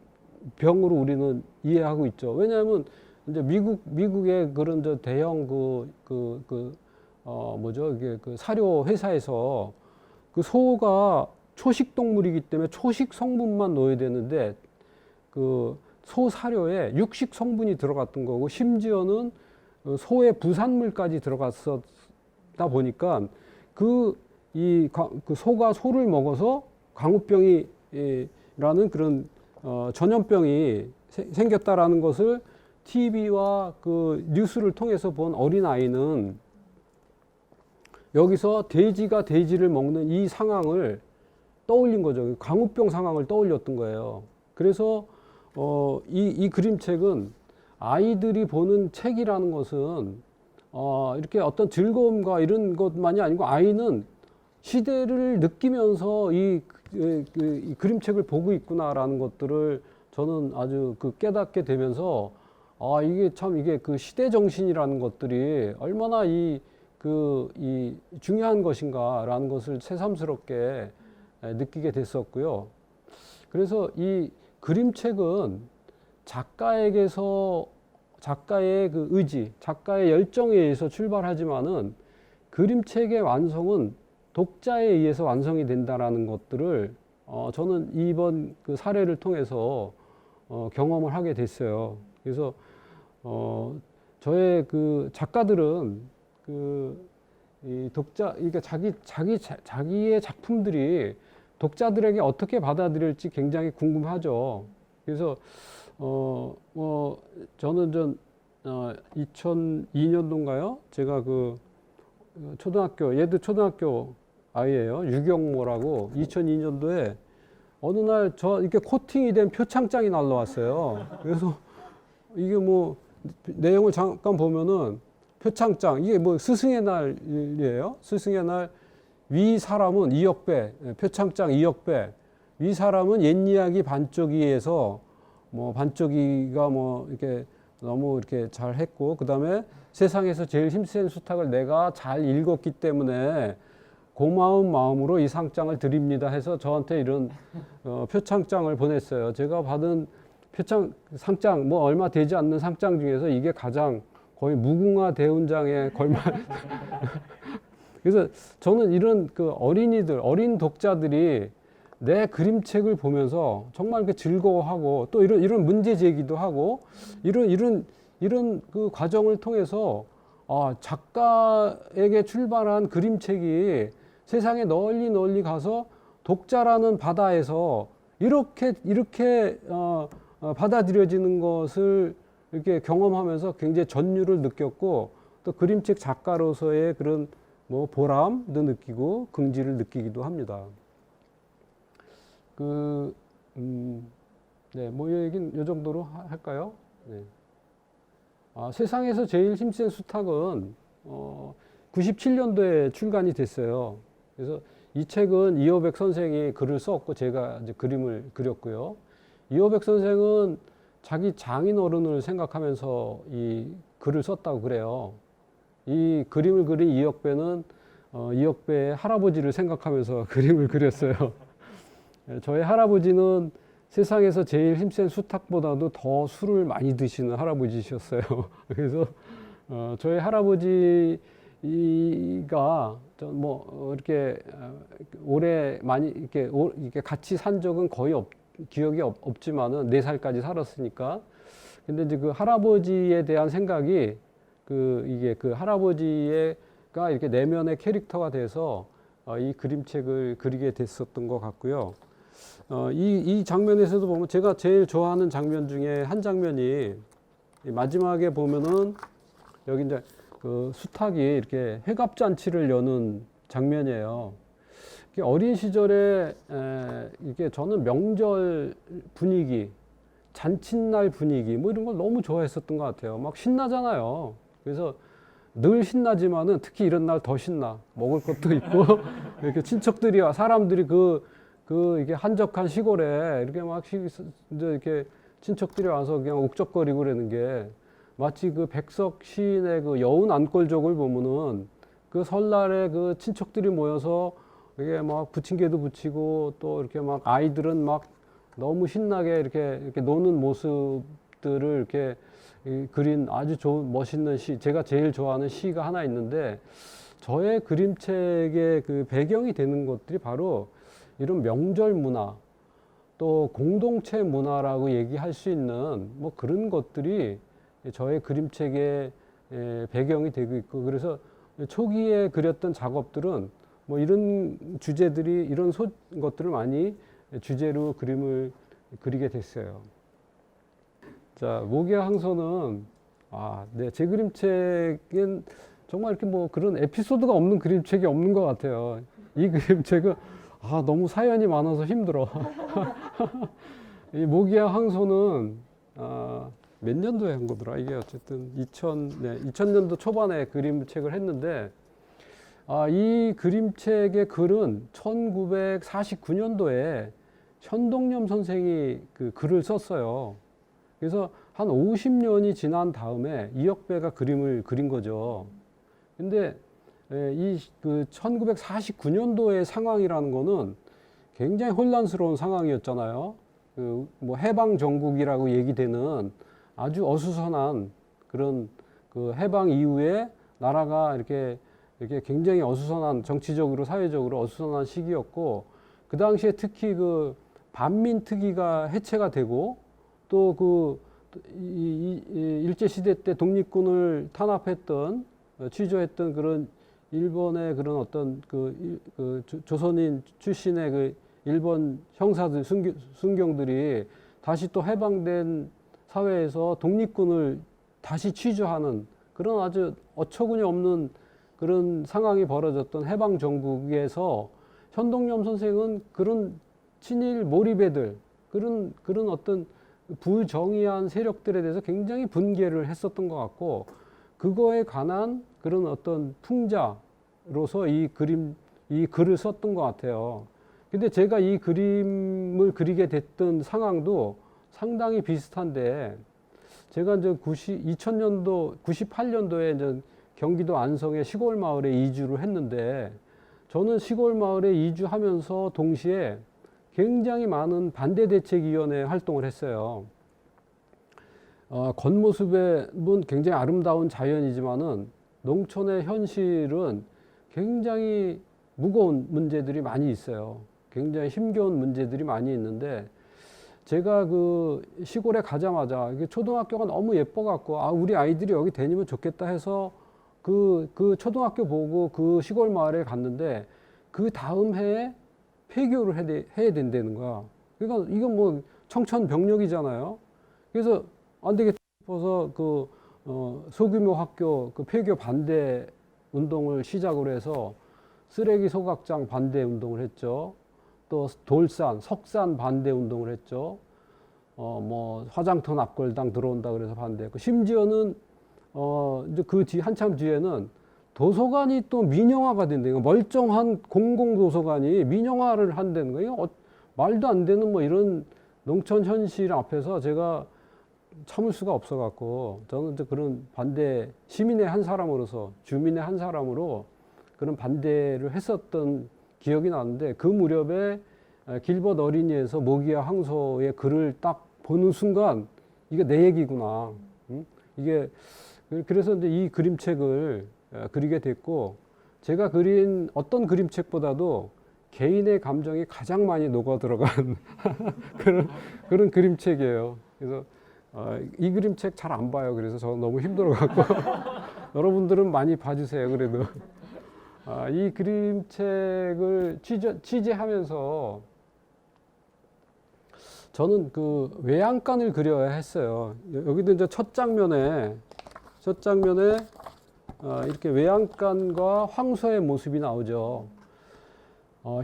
병으로 우리는 이해하고 있죠. 왜냐하면 이제 미국의 그런 저 대형 뭐죠? 이게 그 사료 회사에서 그 소가 초식 동물이기 때문에 초식 성분만 넣어야 되는데 그 소 사료에 육식 성분이 들어갔던 거고 심지어는 소의 부산물까지 들어갔었다 보니까 그 소가 소를 먹어서 광우병이라는 그런 전염병이 생겼다라는 것을 TV와 그 뉴스를 통해서 본 어린아이는 여기서 돼지가 돼지를 먹는 이 상황을 떠올린 거죠. 광우병 상황을 떠올렸던 거예요. 그래서 이 그림책은 아이들이 보는 책이라는 것은 이렇게 어떤 즐거움과 이런 것만이 아니고 아이는 시대를 느끼면서 이 그림책을 보고 있구나라는 것들을 저는 아주 깨닫게 되면서 이게 참 이게 그 시대 정신이라는 것들이 얼마나 이 중요한 것인가라는 것을 새삼스럽게 느끼게 됐었고요. 그래서 이 그림책은 작가에게서 작가의 그 의지, 작가의 열정에 의해서 출발하지만은 그림책의 완성은 독자에 의해서 완성이 된다라는 것들을 저는 이번 그 사례를 통해서 경험을 하게 됐어요. 그래서 저의 그 작가들은 이 독자, 그러니까 자기의 작품들이 독자들에게 어떻게 받아들일지 굉장히 궁금하죠. 그래서 저는 2002년도인가요? 제가 그 얘도 초등학교 아이예요. 유경모라고 2002년도에 어느 날 이렇게 코팅이 된 표창장이 날라왔어요. 그래서 이게 뭐 내용을 잠깐 보면은 표창장, 이게 뭐 스승의 날이에요. 스승의 날, 위 사람은 2억 배, 표창장 2억 배, 위 사람은 옛 이야기 반쪽이에서 뭐 반쪽이가 뭐 이렇게 너무 이렇게 잘 했고, 그 다음에 세상에서 제일 힘센 수탉을 내가 잘 읽었기 때문에 고마운 마음으로 이 상장을 드립니다 해서 저한테 이런 표창장을 보냈어요. 제가 받은 상장, 뭐 얼마 되지 않는 상장 중에서 이게 가장 거의 무궁화 대훈장에 걸맞. 그래서 저는 이런 그 어린 독자들이 내 그림책을 보면서 정말 이렇게 즐거워하고 또 이런 문제 제기도 하고 이런 그 과정을 통해서 작가에게 출발한 그림책이 세상에 널리 가서 독자라는 바다에서 이렇게 받아들여지는 것을 이렇게 경험하면서 굉장히 전율을 느꼈고 또 그림책 작가로서의 그런 뭐 보람도 느끼고 긍지를 느끼기도 합니다. 네, 뭐 이 얘기는 이 정도로 할까요? 네. 세상에서 제일 힘센 수탉은 97년도에 출간이 됐어요. 그래서 이 책은 이호백 선생이 글을 썼고 제가 이제 그림을 그렸고요. 이호백 선생은 자기 장인 어른을 생각하면서 이 글을 썼다고 그래요. 이 그림을 그린 이역배는 이역배의 할아버지를 생각하면서 그림을 그렸어요. 저희 할아버지는 세상에서 제일 힘센 수탉보다도 더 술을 많이 드시는 할아버지셨어요. 그래서 저희 할아버지가 뭐 이렇게 오래 많이 이렇게 같이 산 적은 거의 기억이 없지만은 4살까지 살았으니까. 근데 이제 그 할아버지에 대한 생각이 이게 그 할아버지가 이렇게 내면의 캐릭터가 돼서 이 그림책을 그리게 됐었던 것 같고요. 이 장면에서도 보면 제가 제일 좋아하는 장면 중에 한 장면이 마지막에 보면은 여기 이제 그 수탉이 이렇게 회갑잔치를 여는 장면이에요. 어린 시절에 이게 저는 명절 분위기, 잔칫날 분위기 뭐 이런 걸 너무 좋아했었던 것 같아요. 막 신나잖아요. 그래서 늘 신나지만은 특히 이런 날 더 신나. 먹을 것도 있고 이렇게 친척들이 사람들이 이게 한적한 시골에 이렇게 막 이제 이렇게 친척들이 와서 그냥 옥적거리고 그러는 게 마치 그 백석 시인의 그 여운 안골적을 보면은 그 설날에 그 친척들이 모여서 이게 막 부침개도 부치고 또 이렇게 막 아이들은 막 너무 신나게 이렇게 노는 모습들을 이렇게 그린 아주 좋은 멋있는 시, 제가 제일 좋아하는 시가 하나 있는데 저의 그림책의 그 배경이 되는 것들이 바로 이런 명절 문화 또 공동체 문화라고 얘기할 수 있는 뭐 그런 것들이 저의 그림책의 배경이 되고 있고, 그래서 초기에 그렸던 작업들은 뭐 이런 주제들이 이런 것들을 많이 주제로 그림을 그리게 됐어요. 자, 모기와 황소는 네, 제 그림책은 정말 이렇게 뭐 그런 에피소드가 없는 그림책이 없는 것 같아요. 이 그림책은 너무 사연이 많아서 힘들어. 이 모기와 황소는 몇 년도에 한 거더라? 이게 어쨌든 2000년도 초반에 그림책을 했는데 이 그림책의 글은 1949년도에 현동염 선생이 그 글을 썼어요. 그래서 한 50년이 지난 다음에 이역배가 그림을 그린 거죠. 근데 이 1949년도의 상황이라는 거는 굉장히 혼란스러운 상황이었잖아요. 뭐 해방 정국이라고 얘기되는 아주 어수선한 그런 그 해방 이후에 나라가 이렇게 굉장히 어수선한 정치적으로 사회적으로 어수선한 시기였고, 그 당시에 특히 그 반민특위가 해체가 되고 또 일제 시대 때 독립군을 탄압했던 취조했던 그런 일본의 그런 어떤 조선인 출신의 그 일본 형사들 순경들이 다시 또 해방된 사회에서 독립군을 다시 취조하는 그런 아주 어처구니 없는 그런 상황이 벌어졌던 해방 정국에서 현동염 선생은 그런 친일 몰입애들 그런 어떤 부정의한 세력들에 대해서 굉장히 분개를 했었던 것 같고, 그거에 관한 그런 어떤 풍자로서 이 글을 썼던 것 같아요. 근데 제가 이 그림을 그리게 됐던 상황도 상당히 비슷한데, 제가 이제 98년도에 이제 경기도 안성의 시골 마을에 이주를 했는데, 저는 시골 마을에 이주하면서 동시에 굉장히 많은 반대대책위원회 활동을 했어요. 겉모습에는 굉장히 아름다운 자연이지만은 농촌의 현실은 굉장히 무거운 문제들이 많이 있어요. 굉장히 힘겨운 문제들이 많이 있는데, 제가 그 시골에 가자마자 초등학교가 너무 예뻐갖고 우리 아이들이 여기 다니면 좋겠다 해서 그 초등학교 보고 그 시골 마을에 갔는데 그 다음 해에 폐교를 해야 된다는 거야. 그러니까 이건 뭐 청천벽력이잖아요. 그래서 안 되겠다 싶어서 소규모 학교 폐교 반대 운동을 시작으로 해서 쓰레기 소각장 반대 운동을 했죠. 또 석산 반대 운동을 했죠. 뭐 화장터 납골당 들어온다 그래서 반대했고, 심지어는 이제 한참 뒤에는 도서관이 또 민영화가 된다는 거예요. 멀쩡한 공공도서관이 민영화를 한다는 거예요. 말도 안 되는 뭐 이런 농촌 현실 앞에서 제가 참을 수가 없어갖고 저는 이제 그런 반대 시민의 한 사람으로서 주민의 한 사람으로 그런 반대를 했었던 기억이 나는데 그 무렵에 길벗 어린이에서 모기와 황소의 글을 딱 보는 순간 이게 내 얘기구나. 이게 그래서 이제 이 그림책을 그리게 됐고 제가 그린 어떤 그림책보다도 개인의 감정이 가장 많이 녹아 들어간 그런 그림책이에요. 그래서 이 그림책 잘 안 봐요. 그래서 저는 너무 힘들어 갖고 여러분들은 많이 봐주세요. 그래도 이 그림책을 취재하면서 저는 그 외양간을 그려야 했어요. 여기도 이제 첫 장면에 이렇게 외양간과 황소의 모습이 나오죠.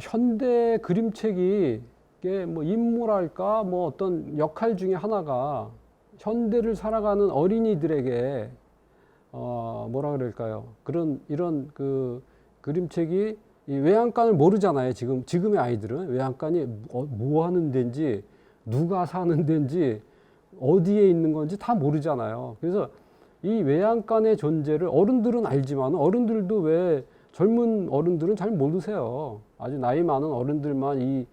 현대 그림책이 이게 뭐 임무랄까 뭐 어떤 역할 중에 하나가 현대를 살아가는 어린이들에게 뭐라 그럴까요? 이런 그 그림책이 이 외양간을 모르잖아요. 지금의 아이들은 외양간이 뭐 하는 데인지 누가 사는 데인지 어디에 있는 건지 다 모르잖아요. 그래서 이 외양간의 존재를 어른들은 알지만 어른들도 왜 젊은 어른들은 잘 모르세요. 아주 나이 많은 어른들만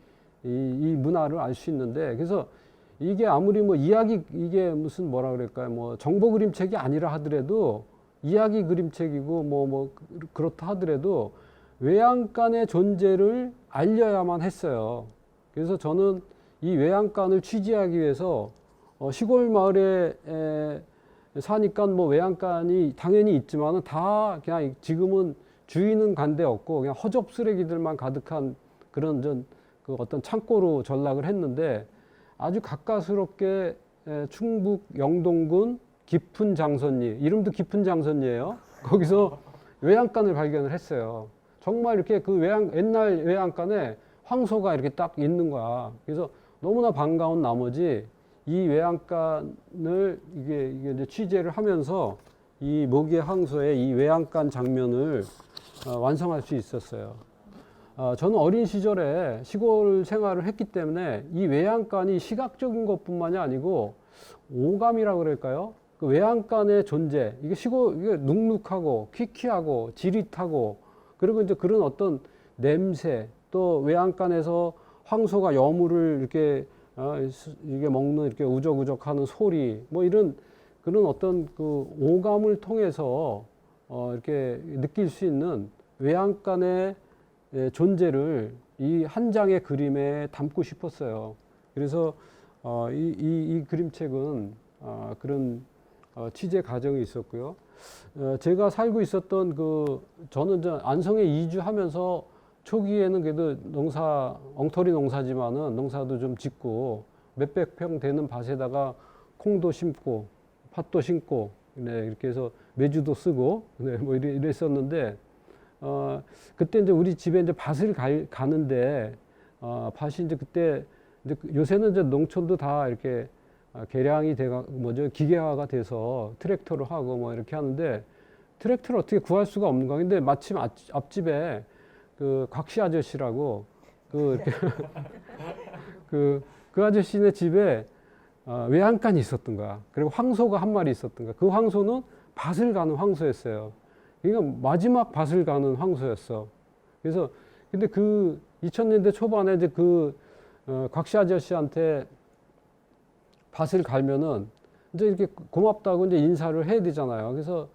이 문화를 알 수 있는데 그래서 이게 아무리 뭐 이게 무슨 뭐라 그럴까요? 뭐 정보 그림책이 아니라 하더라도 이야기 그림책이고 뭐 그렇다 하더라도 외양간의 존재를 알려야만 했어요. 그래서 저는 이 외양간을 취재하기 위해서 시골 마을에 사니까 뭐 외양간이 당연히 있지만은 다 그냥 지금은 주인은 간데 없고 그냥 허접 쓰레기들만 가득한 그런 그 어떤 창고로 전락을 했는데 아주 가까스럽게 충북 영동군 깊은 장선리, 이름도 깊은 장선리예요. 거기서 외양간을 발견을 했어요. 정말 이렇게 그 옛날 외양간에 황소가 이렇게 딱 있는 거야. 그래서 너무나 반가운 나머지 이 외양간을 이게 이제 취재를 하면서 이 모기의 황소의 이 외양간 장면을 완성할 수 있었어요. 저는 어린 시절에 시골 생활을 했기 때문에 이 외양간이 시각적인 것뿐만이 아니고 오감이라고 그럴까요? 그 외양간의 존재, 이게 이게 눅눅하고 퀴퀴하고 지릿하고 그리고 이제 그런 어떤 냄새 또 외양간에서 황소가 여물을 이렇게 이게 먹는 이렇게 우적우적하는 소리 뭐 이런 그런 어떤 그 오감을 통해서 이렇게 느낄 수 있는 외양간의 존재를 이 한 장의 그림에 담고 싶었어요. 그래서 이 그림책은 그런 취재 과정이 있었고요. 제가 살고 있었던 저는 이제 안성에 이주하면서 초기에는 그래도 엉터리 농사지만은 농사도 좀 짓고 몇백 평 되는 밭에다가 콩도 심고 팥도 심고 네, 이렇게 해서 메주도 쓰고 네, 뭐 이랬었는데 그때 이제 우리 집에 이제 밭을 가는데 밭이 이제 그때 이제 요새는 이제 농촌도 다 이렇게 개량이 기계화가 돼서 트랙터로 하고 뭐 이렇게 하는데 트랙터를 어떻게 구할 수가 없는 거야. 근데 마침 앞집에 그 곽씨 아저씨라고 이렇게 그 아저씨네 집에 외양간이 있었던 거야. 그리고 황소가 한 마리 있었던 거야. 그 황소는 밭을 가는 황소였어요. 그러니까 마지막 밭을 가는 황소였어. 그래서 근데 2000년대 초반에 이제 곽씨 아저씨한테 밭을 갈면은 이제 이렇게 고맙다고 이제 인사를 해야 되잖아요. 그래서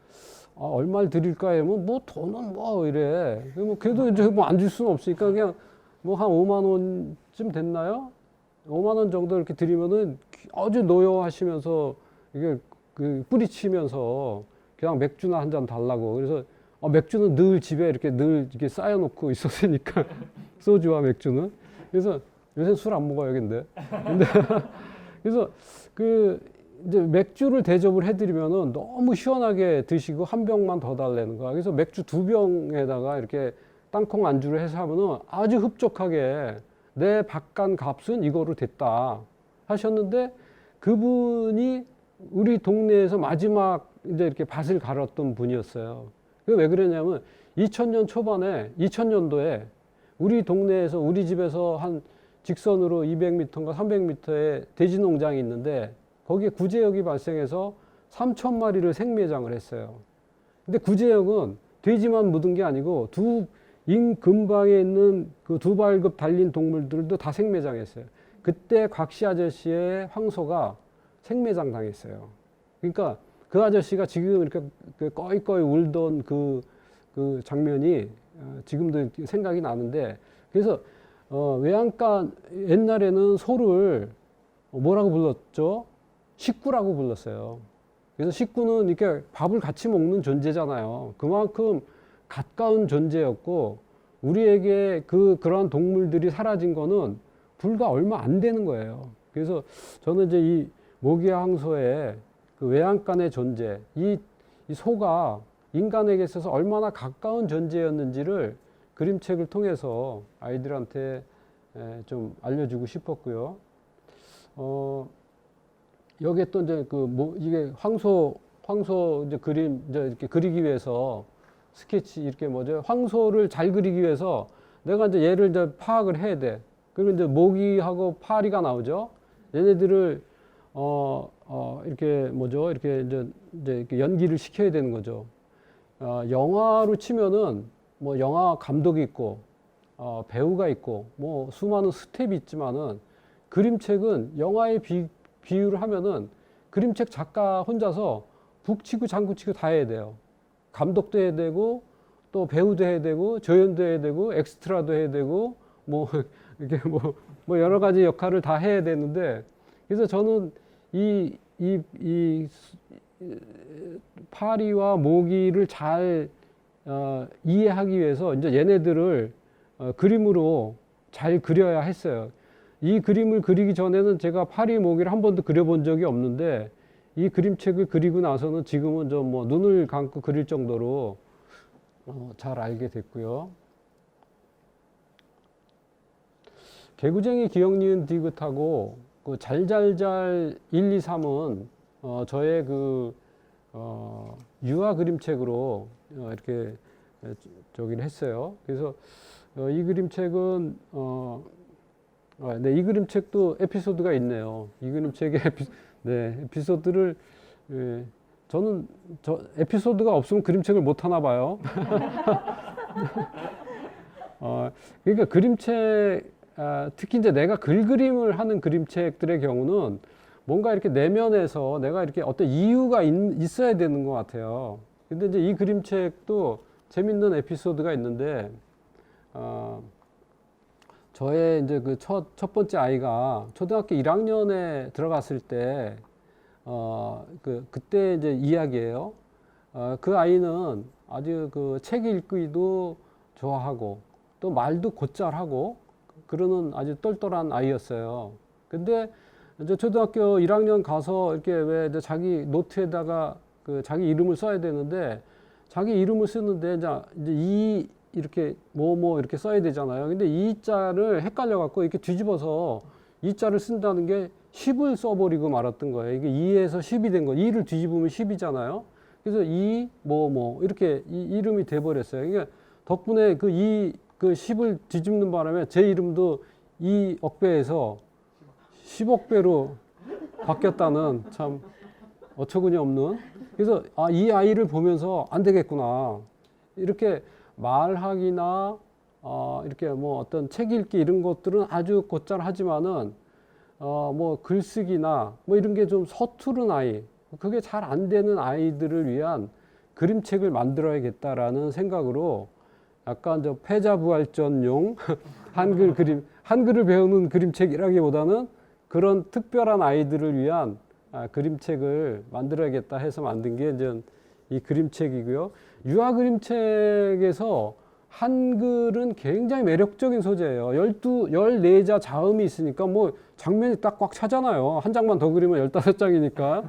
얼마를 드릴까 하면 뭐 돈은 뭐 이래. 그래도 이제 뭐 안 줄 수는 없으니까 그냥 뭐 한 5만 원쯤 됐나요? 5만 원 정도 이렇게 드리면은 아주 노여하시면서 이게 뿌리치면서 그냥 맥주나 한 잔 달라고. 그래서 맥주는 늘 집에 이렇게 쌓여놓고 있었으니까 소주와 맥주는. 그래서 요새 술 안 먹어요, 근데. 그래서 이제 맥주를 대접을 해드리면은 너무 시원하게 드시고 한 병만 더 달라는 거야. 그래서 맥주 2병에다가 이렇게 땅콩 안주를 해서 하면은 아주 흡족하게 내 밭간 값은 이거로 됐다 하셨는데 그분이 우리 동네에서 마지막 이제 이렇게 밭을 갈았던 분이었어요. 왜 그러냐면 2000년도에 우리 동네에서 우리 집에서 한 직선으로 200m인가 300m에 돼지 농장이 있는데 거기에 구제역이 발생해서 3천 마리를 생매장을 했어요. 근데 구제역은 돼지만 묻은 게 아니고 인 근방에 있는 그 두 발급 달린 동물들도 다 생매장했어요. 그때 곽씨 아저씨의 황소가 생매장 당했어요. 그러니까 그 아저씨가 지금 이렇게 꺼이꺼이 울던 그 장면이 지금도 생각이 나는데, 그래서 외양간 옛날에는 소를 뭐라고 불렀죠? 식구라고 불렀어요. 그래서 식구는 이렇게 밥을 같이 먹는 존재잖아요. 그만큼 가까운 존재였고, 우리에게 그러한 동물들이 사라진 거는 불과 얼마 안 되는 거예요. 그래서 저는 이제 이 모기와 황소의 그 외양간의 존재, 이 소가 인간에게 있어서 얼마나 가까운 존재였는지를 그림책을 통해서 아이들한테 좀 알려주고 싶었고요. 여기에 또 이제 이게 황소 이제 그림 이제 이렇게 그리기 위해서 스케치 이렇게 황소를 잘 그리기 위해서 내가 이제 얘를 이제 파악을 해야 돼. 그리고 이제 모기하고 파리가 나오죠. 얘네들을 이렇게 이렇게 이제 이렇게 연기를 시켜야 되는 거죠. 영화로 치면은 뭐 영화 감독이 있고 배우가 있고 뭐 수많은 스텝이 있지만은 그림책은 영화에 비유를 하면은 그림책 작가 혼자서 북치고 장구치고 다 해야 돼요. 감독도 해야 되고 또 배우도 해야 되고 조연도 해야 되고 엑스트라도 해야 되고 뭐 이렇게 뭐 여러 가지 역할을 다 해야 되는데, 그래서 저는 이 파리와 모기를 잘 이해하기 위해서 이제 얘네들을 그림으로 잘 그려야 했어요. 이 그림을 그리기 전에는 제가 파리, 모기를 한 번도 그려본 적이 없는데, 이 그림책을 그리고 나서는 지금은 좀 뭐 눈을 감고 그릴 정도로 잘 알게 됐고요. 개구쟁이 기억 니은 디귿하고 그 잘잘잘 1, 2, 3은 저의 유아 그림책으로 이렇게 저기를 했어요. 그래서 이 그림책은 네, 이 그림책도 에피소드가 있네요. 이 그림책의 에피소드를 저는 에피소드가 없으면 그림책을 못 하나 봐요. 그러니까 그림책, 특히 이제 내가 글그림을 하는 그림책들의 경우는 뭔가 이렇게 내면에서 내가 이렇게 어떤 이유가 있어야 되는 것 같아요. 근데 이제 이 그림책도 재밌는 에피소드가 있는데, 저의 이제 그 첫 번째 아이가 초등학교 1학년에 들어갔을 때, 그때 이제 이야기예요. 그 아이는 아주 그 책 읽기도 좋아하고 또 말도 곧잘하고 그러는 아주 똘똘한 아이였어요. 근데 이제 초등학교 1학년 가서 이렇게 왜 이제 자기 노트에다가 그 자기 이름을 써야 되는데, 자기 이름을 쓰는데 이제 이렇게 뭐 이렇게 써야 되잖아요. 근데 이 자를 헷갈려 갖고 이렇게 뒤집어서 이 자를 쓴다는 게 10을 써버리고 말았던 거예요. 이게 2에서 10이 된 거. 2를 뒤집으면 10이잖아요. 그래서 이렇게 이름이 돼버렸어요. 그러니까 덕분에 그 10을 뒤집는 바람에 제 이름도 2억 배에서 10억 배로 바뀌었다는 참 어처구니 없는. 그래서 이 아이를 보면서 안 되겠구나. 이렇게 말하기나 이렇게 뭐 어떤 책 읽기 이런 것들은 아주 곧잘하지만은 뭐 글쓰기나 뭐 이런 게 좀 서투른 아이, 그게 잘 안 되는 아이들을 위한 그림책을 만들어야겠다라는 생각으로 약간 저 패자부활전용 한글을 배우는 그림책이라기보다는 그런 특별한 아이들을 위한 그림책을 만들어야겠다 해서 만든 게 이제 이 그림책이고요. 유아 그림책에서 한글은 굉장히 매력적인 소재예요. 14자 자음이 있으니까 뭐 장면이 딱 꽉 차잖아요. 한 장만 더 그리면 15장이니까.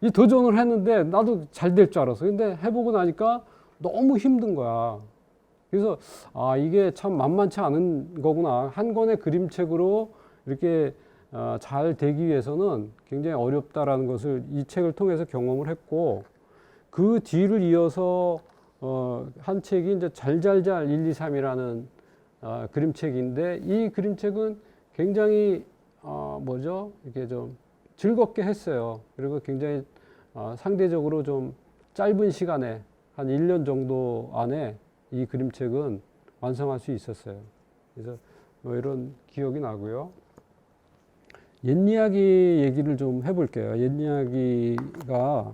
이 도전을 했는데 나도 잘 될 줄 알았어. 근데 해보고 나니까 너무 힘든 거야. 그래서 이게 참 만만치 않은 거구나. 한 권의 그림책으로 이렇게 잘 되기 위해서는 굉장히 어렵다라는 것을 이 책을 통해서 경험을 했고, 그 뒤를 이어서 한 책이 이제 잘잘잘 1, 2, 3이라는 그림책인데, 이 그림책은 굉장히 이렇게 좀 즐겁게 했어요. 그리고 굉장히 상대적으로 좀 짧은 시간에 한 1년 정도 안에 이 그림책은 완성할 수 있었어요. 그래서 뭐 이런 기억이 나고요. 옛 이야기 얘기를 좀 해볼게요. 옛 이야기가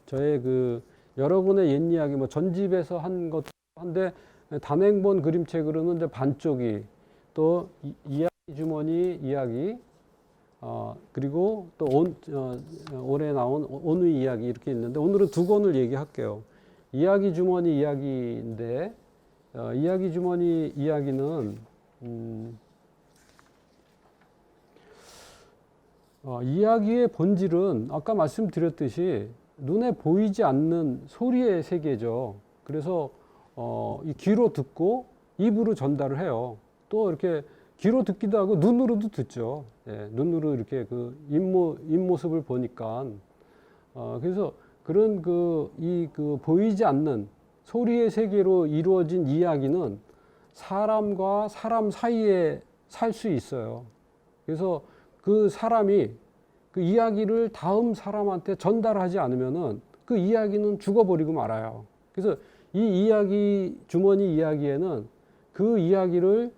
저의 그 여러 권의 옛 이야기, 뭐 전집에서 한 것도 한데 단행본 그림책으로는 이제 반쪽이, 또 이야기 주머니 이야기, 그리고 또 올해 나온 온의 이야기 이렇게 있는데 오늘은 두 권을 얘기할게요. 이야기 주머니 이야기인데 이야기 주머니 이야기는 이야기의 본질은 아까 말씀드렸듯이 눈에 보이지 않는 소리의 세계죠. 그래서 이 귀로 듣고 입으로 전달을 해요. 또 이렇게 귀로 듣기도 하고 눈으로도 듣죠. 예, 눈으로 이렇게 그 입모습을 보니까 그래서 그런 그 보이지 않는 소리의 세계로 이루어진 이야기는 사람과 사람 사이에 살 수 있어요. 그래서 그 사람이 그 이야기를 다음 사람한테 전달하지 않으면은 그 이야기는 죽어버리고 말아요. 그래서 이 이야기 주머니 이야기에는 그 이야기를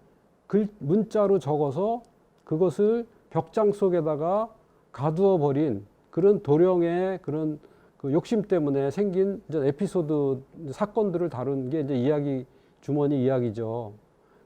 문자로 적어서 그것을 벽장 속에다가 가두어 버린 그런 도령의 그런 그 욕심 때문에 생긴 이제 에피소드 사건들을 다룬 게 이제 이야기 주머니 이야기죠.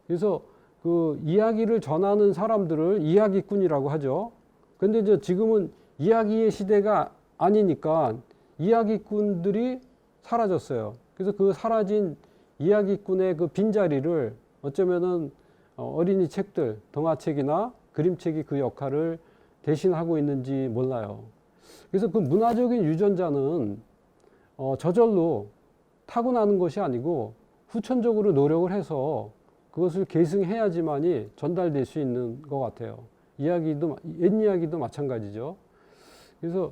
그래서 그 이야기를 전하는 사람들을 이야기꾼이라고 하죠. 근데 이제 지금은 이야기의 시대가 아니니까 이야기꾼들이 사라졌어요. 그래서 그 사라진 이야기꾼의 그 빈자리를 어쩌면은 어린이 책들, 동화책이나 그림책이 그 역할을 대신하고 있는지 몰라요. 그래서 그 문화적인 유전자는 저절로 타고나는 것이 아니고 후천적으로 노력을 해서 그것을 계승해야지만이 전달될 수 있는 것 같아요. 옛 이야기도 마찬가지죠. 그래서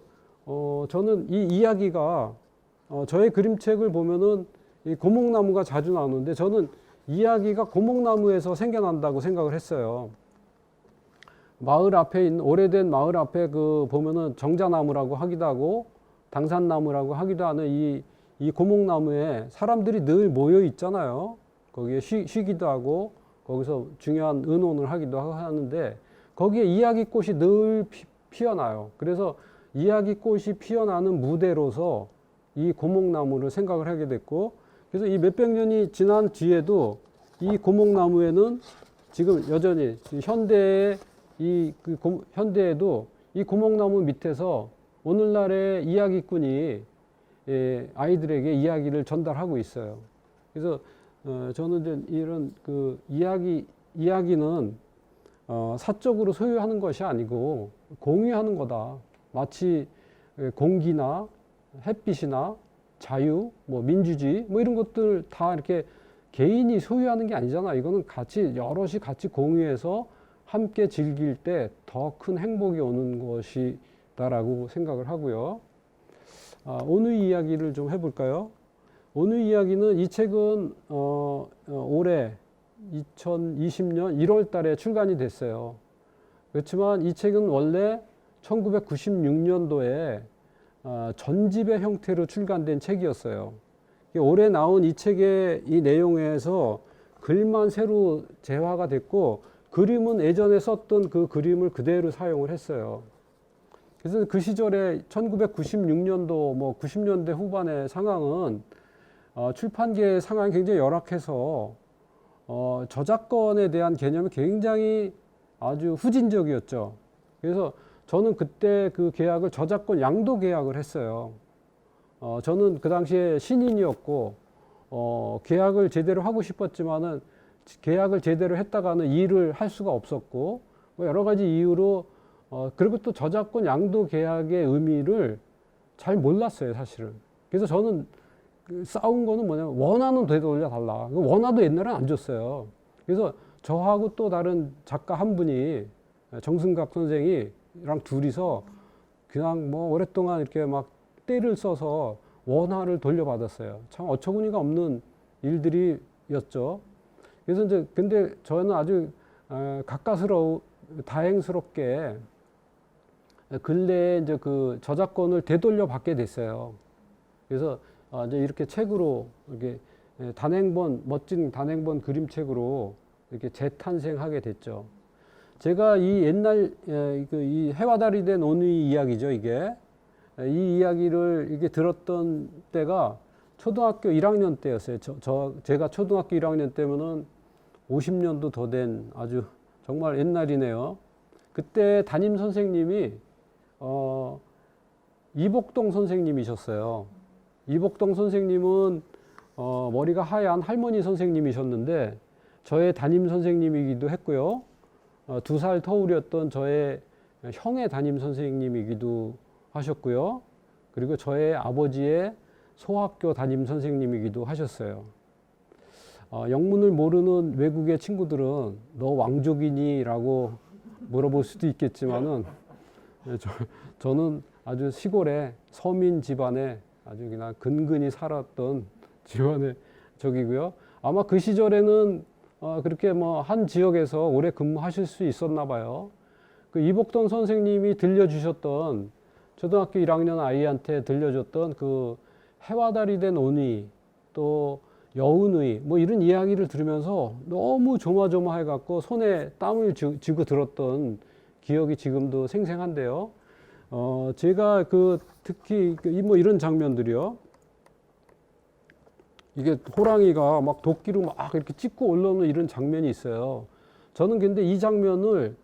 저는 이 이야기가 저의 그림책을 보면은 이 고목나무가 자주 나오는데 저는 이야기가 고목나무에서 생겨난다고 생각을 했어요. 마을 앞에 있는 오래된 마을 앞에 그 보면은 정자나무라고 하기도 하고 당산나무라고 하기도 하는 이 고목나무에 사람들이 늘 모여 있잖아요. 거기에 쉬기도 하고 거기서 중요한 의논을 하기도 하는데 거기에 이야기꽃이 늘 피어나요. 그래서 이야기꽃이 피어나는 무대로서 이 고목나무를 생각을 하게 됐고, 그래서 이 몇백 년이 지난 뒤에도 이 고목나무에는 지금 여전히 현대의 현대에도 이 고목나무 밑에서 오늘날의 이야기꾼이 아이들에게 이야기를 전달하고 있어요. 그래서 저는 이제 이런 그 이야기는 사적으로 소유하는 것이 아니고 공유하는 거다. 마치 공기나 햇빛이나 자유, 뭐 민주주의, 뭐 이런 것들 다 이렇게 개인이 소유하는 게 아니잖아. 이거는 여럿이 같이 공유해서 함께 즐길 때 더 큰 행복이 오는 것이다라고 생각을 하고요. 온의 이야기를 좀 해볼까요? 온의 이야기는 이 책은 올해 2020년 1월 달에 출간이 됐어요. 그렇지만 이 책은 원래 1996년도에 전집의 형태로 출간된 책이었어요. 올해 나온 이 책의 이 내용에서 글만 새로 재화가 됐고 그림은 예전에 썼던 그 그림을 그대로 사용을 했어요. 그래서 그 시절에 1996년도 뭐 90년대 후반의 상황은 출판계의 상황이 굉장히 열악해서 저작권에 대한 개념이 굉장히 아주 후진적이었죠. 그래서 저는 그때 그 계약을 저작권 양도 계약을 했어요. 저는 그 당시에 신인이었고 계약을 제대로 하고 싶었지만은 계약을 제대로 했다가는 일을 할 수가 없었고 뭐 여러 가지 이유로 그리고 또 저작권 양도 계약의 의미를 잘 몰랐어요, 사실은. 그래서 저는 싸운 거는 뭐냐면 원화는 되돌려 달라. 원화도 옛날엔 안 줬어요. 그래서 저하고 또 다른 작가 한 분이 정승각 선생이랑 둘이서 그냥 뭐 오랫동안 이렇게 막 때를 써서 원화를 돌려받았어요. 참 어처구니가 없는 일들이었죠. 그래서 이제 근데 저는 아주 다행스럽게 근래에 이제 그 저작권을 되돌려 받게 됐어요. 그래서 이제 이렇게 책으로 이렇게 단행본, 멋진 단행본 그림책으로 이렇게 재탄생하게 됐죠. 제가 이 옛날 이 해와 달이 된 온누이 이야기죠, 이게. 이 이야기를 이게 들었던 때가 초등학교 1학년 때였어요. 제가 초등학교 1학년 때면은 50년도 더 된 아주 정말 옛날이네요. 그때 담임 선생님이 이복동 선생님이셨어요. 이복동 선생님은 머리가 하얀 할머니 선생님이셨는데 저의 담임 선생님이기도 했고요. 2살 터울이었던 저의 형의 담임 선생님이기도 하셨고요. 그리고 저의 아버지의 소학교 담임 선생님이기도 하셨어요. 영문을 모르는 외국의 친구들은 너 왕족이니? 라고 물어볼 수도 있겠지만은 저는 아주 시골의 서민 집안에 아주 그냥 근근히 살았던 집안의 적이고요. 아마 그 시절에는 그렇게 뭐 한 지역에서 오래 근무하실 수 있었나 봐요. 그 이복돈 선생님이 들려주셨던 초등학교 1학년 아이한테 들려줬던 그 해와 달이 된 온위 또 여운의 뭐 이런 이야기를 들으면서 너무 조마조마해 갖고 손에 땀을 쥐고 들었던 기억이 지금도 생생한데요. 제가 특히 뭐 이런 장면들이요. 이게 호랑이가 막 도끼로 막 이렇게 찍고 올라오는 이런 장면이 있어요. 저는 근데 이 장면을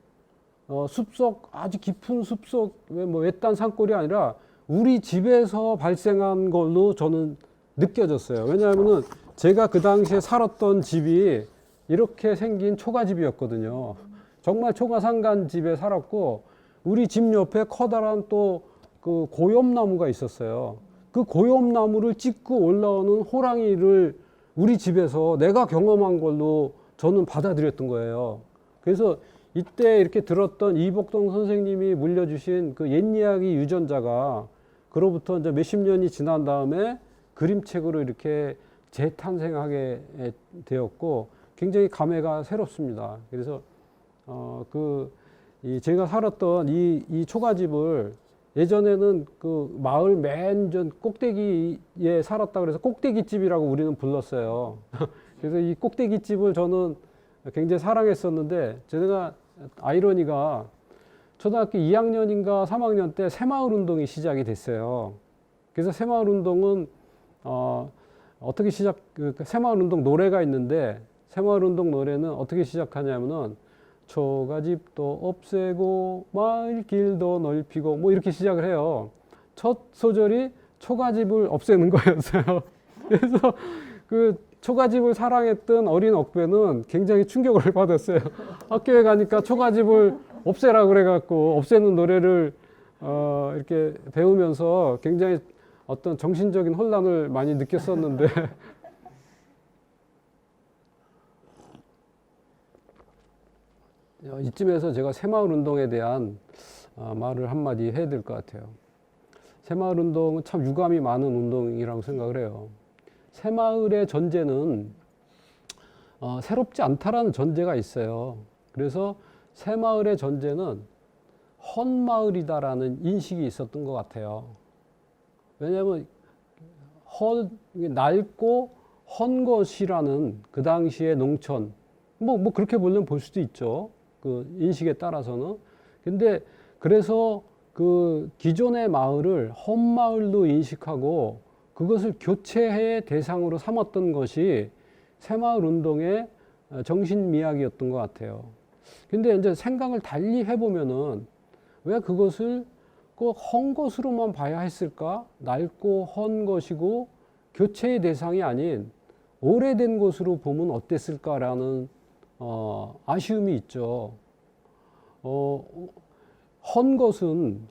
숲속 아주 깊은 숲속 뭐 외딴 산골이 아니라 우리 집에서 발생한 걸로 저는 느껴졌어요. 왜냐하면은 제가 그 당시에 살았던 집이 이렇게 생긴 초가집이었거든요. 정말 초가상간 집에 살았고 우리 집 옆에 커다란 또 그 고염나무가 있었어요. 그 고염나무를 찍고 올라오는 호랑이를 우리 집에서 내가 경험한 걸로 저는 받아들였던 거예요. 그래서 이때 이렇게 들었던 이복동 선생님이 물려주신 그 옛 이야기 유전자가 그로부터 이제 몇십 년이 지난 다음에 그림책으로 이렇게 재탄생하게 되었고 굉장히 감회가 새롭습니다. 그래서 제가 살았던 이 초가집을 예전에는 그 마을 맨 전 꼭대기에 살았다 그래서 꼭대기집이라고 우리는 불렀어요. 그래서 이 꼭대기집을 저는 굉장히 사랑했었는데 제가 아이러니가 초등학교 2학년인가 3학년 때 새마을 운동이 시작이 됐어요. 그래서 새마을 운동은 어떻게 새마을 운동 노래가 있는데 새마을 운동 노래는 어떻게 시작하냐면은 초가집도 없애고 마을 길도 넓히고 뭐 이렇게 시작을 해요. 첫 소절이 초가집을 없애는 거였어요. 그래서 그 초가집을 사랑했던 어린 억배는 굉장히 충격을 받았어요. 학교에 가니까 초가집을 없애라고 그래갖고 없애는 노래를 이렇게 배우면서 굉장히 어떤 정신적인 혼란을 많이 느꼈었는데 이쯤에서 제가 새마을 운동에 대한 말을 한마디 해야 될 것 같아요. 새마을 운동은 참 유감이 많은 운동이라고 생각을 해요. 새마을의 전제는 새롭지 않다라는 전제가 있어요. 그래서 새마을의 전제는 헛마을이다라는 인식이 있었던 것 같아요. 왜냐하면 낡고 헌 것이라는 그 당시의 농촌 뭐 그렇게 보면 볼 수도 있죠. 그 인식에 따라서는. 근데 그래서 그 기존의 마을을 헛마을로 인식하고 그것을 교체의 대상으로 삼았던 것이 새마을 운동의 정신미학이었던 것 같아요. 근데 이제 생각을 달리 해보면은 왜 그것을 꼭 헌 것으로만 봐야 했을까? 낡고 헌 것이고 교체의 대상이 아닌 오래된 것으로 보면 어땠을까라는 아쉬움이 있죠. 헌 것은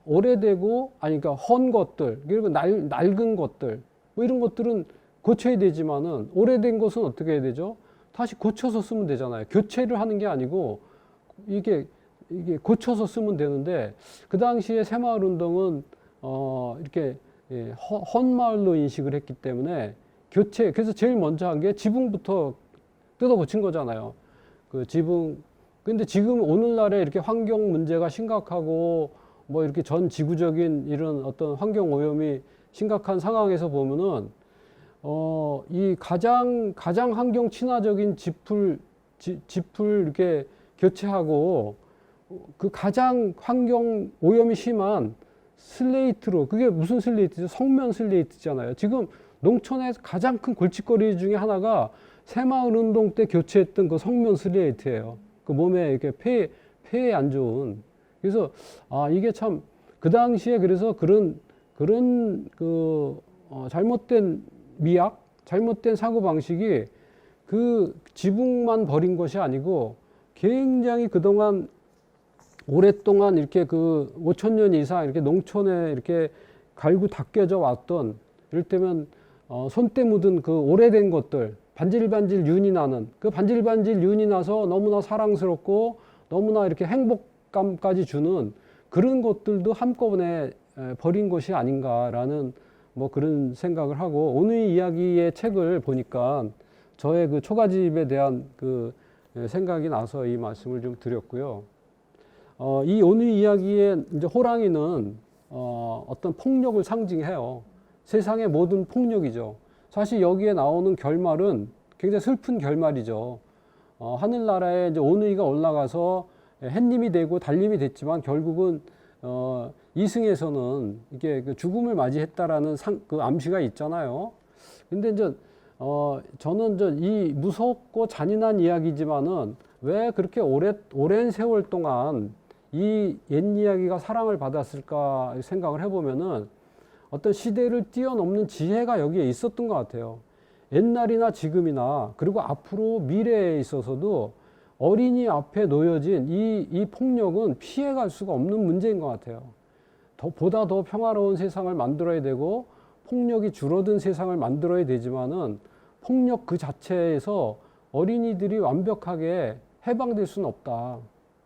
오래되고 그러니까 헌 것들 그리고 낡은 것들 뭐 이런 것들은 고쳐야 되지만은 오래된 것은 어떻게 해야 되죠? 다시 고쳐서 쓰면 되잖아요. 교체를 하는 게 아니고 이게 고쳐서 쓰면 되는데 그 당시에 새마을 운동은 이렇게 헛마을로 인식을 했기 때문에 그래서 제일 먼저 한 게 지붕부터 뜯어 고친 거잖아요. 그 지붕 근데 지금 오늘날에 이렇게 환경 문제가 심각하고 뭐 이렇게 전 지구적인 이런 어떤 환경 오염이 심각한 상황에서 보면은 이 가장 환경 친화적인 짚을 이렇게 교체하고 그 가장 환경 오염이 심한 슬레이트로, 그게 무슨 슬레이트죠? 성면 슬레이트잖아요. 지금 농촌에서 가장 큰 골칫거리 중에 하나가 새마을 운동 때 교체했던 그 성면 슬레이트예요. 그 몸에 이렇게 폐에 안 좋은. 그래서 이게 참 그 당시에 그래서 그런 잘못된 미학, 잘못된 사고 방식이 그 지붕만 버린 것이 아니고 굉장히 그동안 오랫동안 이렇게 그 5,000년 이상 이렇게 농촌에 이렇게 갈고 닦여져 왔던, 이를테면 손때 묻은 그 오래된 것들, 반질반질 윤이 나는, 그 반질반질 윤이 나서 너무나 사랑스럽고 너무나 이렇게 행복감까지 주는 그런 것들도 한꺼번에 버린 것이 아닌가라는 뭐 그런 생각을 하고, 오늘 이야기의 책을 보니까 저의 그 초가집에 대한 그 생각이 나서 이 말씀을 좀 드렸고요. 이 오늘 이야기의 이제 호랑이는 어떤 폭력을 상징해요. 세상의 모든 폭력이죠. 사실 여기에 나오는 결말은 굉장히 슬픈 결말이죠. 하늘나라에 이제 오누이가 올라가서 햇님이 되고 달님이 됐지만 결국은 이승에서는 이게 그 죽음을 맞이했다라는 그 암시가 있잖아요. 근데 이제 저는 이제 이 무섭고 잔인한 이야기지만은 왜 그렇게 오랜 세월 동안 이 옛 이야기가 사랑을 받았을까 생각을 해보면은 어떤 시대를 뛰어넘는 지혜가 여기에 있었던 것 같아요. 옛날이나 지금이나 그리고 앞으로 미래에 있어서도 어린이 앞에 놓여진 이 폭력은 피해갈 수가 없는 문제인 것 같아요. 보다 더 평화로운 세상을 만들어야 되고 폭력이 줄어든 세상을 만들어야 되지만은 폭력 그 자체에서 어린이들이 완벽하게 해방될 수는 없다.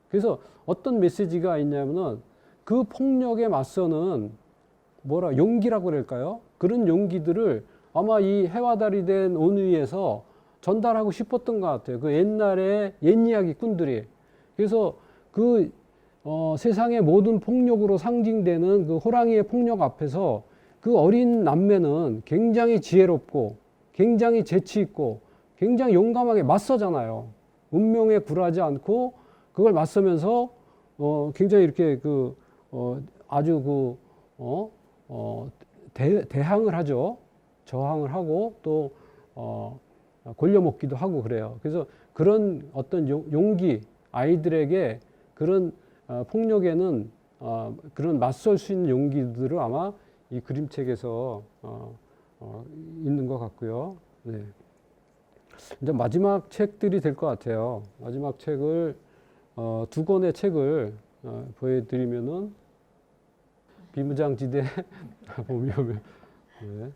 그래서 어떤 메시지가 있냐면은 그 폭력에 맞서는 용기라고 그럴까요? 그런 용기들을 아마 이 해와 달이 된 온위에서 전달하고 싶었던 것 같아요. 그 옛날에 옛 이야기꾼들이. 그래서 그 세상의 모든 폭력으로 상징되는 그 호랑이의 폭력 앞에서 그 어린 남매는 굉장히 지혜롭고 굉장히 재치 있고 굉장히 용감하게 맞서잖아요. 운명에 굴하지 않고 그걸 맞서면서 굉장히 이렇게 아주 대항을 하죠. 저항을 하고 또 골려먹기도 하고 그래요. 그래서 그런 어떤 용기, 아이들에게 그런 폭력에는 그런 맞설 수 있는 용기들을 아마 이 그림책에서 있는 것 같고요. 네. 이제 마지막 책들이 될 것 같아요. 마지막 책을 두 권의 책을 보여드리면은 비무장지대 봄이 오면, 네.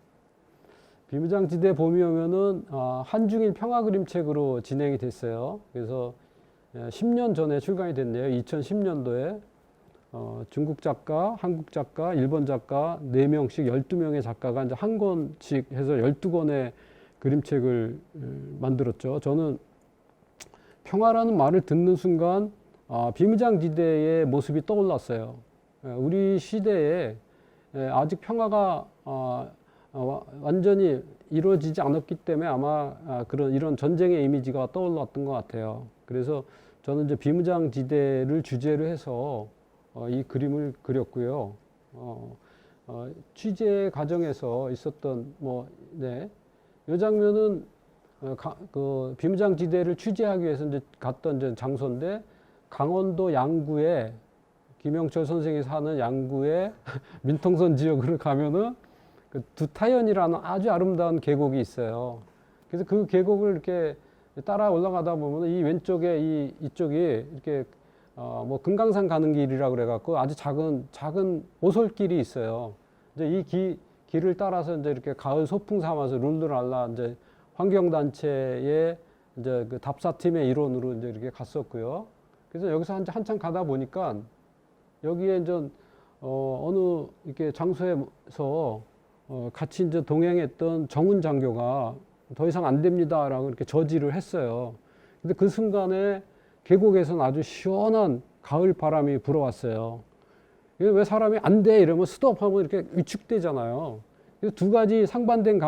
비무장지대 봄이 오면은 한중일 평화 그림책으로 진행이 됐어요. 그래서 10년 전에 출간이 됐네요. 2010년도에 중국 작가, 한국 작가, 일본 작가 4명씩 12명의 작가가 이제 한 권씩 해서 12권의 그림책을 만들었죠. 저는 평화라는 말을 듣는 순간 비무장지대의 모습이 떠올랐어요. 우리 시대에 아직 평화가 완전히 이루어지지 않았기 때문에 아마 이런 전쟁의 이미지가 떠올랐던 것 같아요. 그래서 저는 이제 비무장지대를 주제로 해서 이 그림을 그렸고요. 취재 과정에서 있었던 이 장면은 그 비무장지대를 취재하기 위해서 이제 갔던 이제 장소인데 강원도 양구에 김영철 선생이 사는 양구의 민통선 지역으로 가면은 그 두타연이라는 아주 아름다운 계곡이 있어요. 그래서 그 계곡을 이렇게 따라 올라가다 보면 이 왼쪽에 이쪽이 이렇게 금강산 가는 길이라고 그래갖고 아주 작은 오솔길이 있어요. 이제 이 길을 따라서 이제 이렇게 가을 소풍 삼아서 룰루랄라 이제 환경단체의 이제 그 답사팀의 일원으로 이제 이렇게 갔었고요. 그래서 여기서 한참 가다 보니까 여기에 이제 어느 이렇게 장소에서 같이 이제 동행했던 정훈 장교가 더 이상 안 됩니다라고 이렇게 저지를 했어요. 근데 그 순간에 계곡에서는 아주 시원한 가을 바람이 불어왔어요. 이게 왜 사람이 안 돼 이러면 스톱하면 이렇게 위축되잖아요. 그래서 두 가지 상반된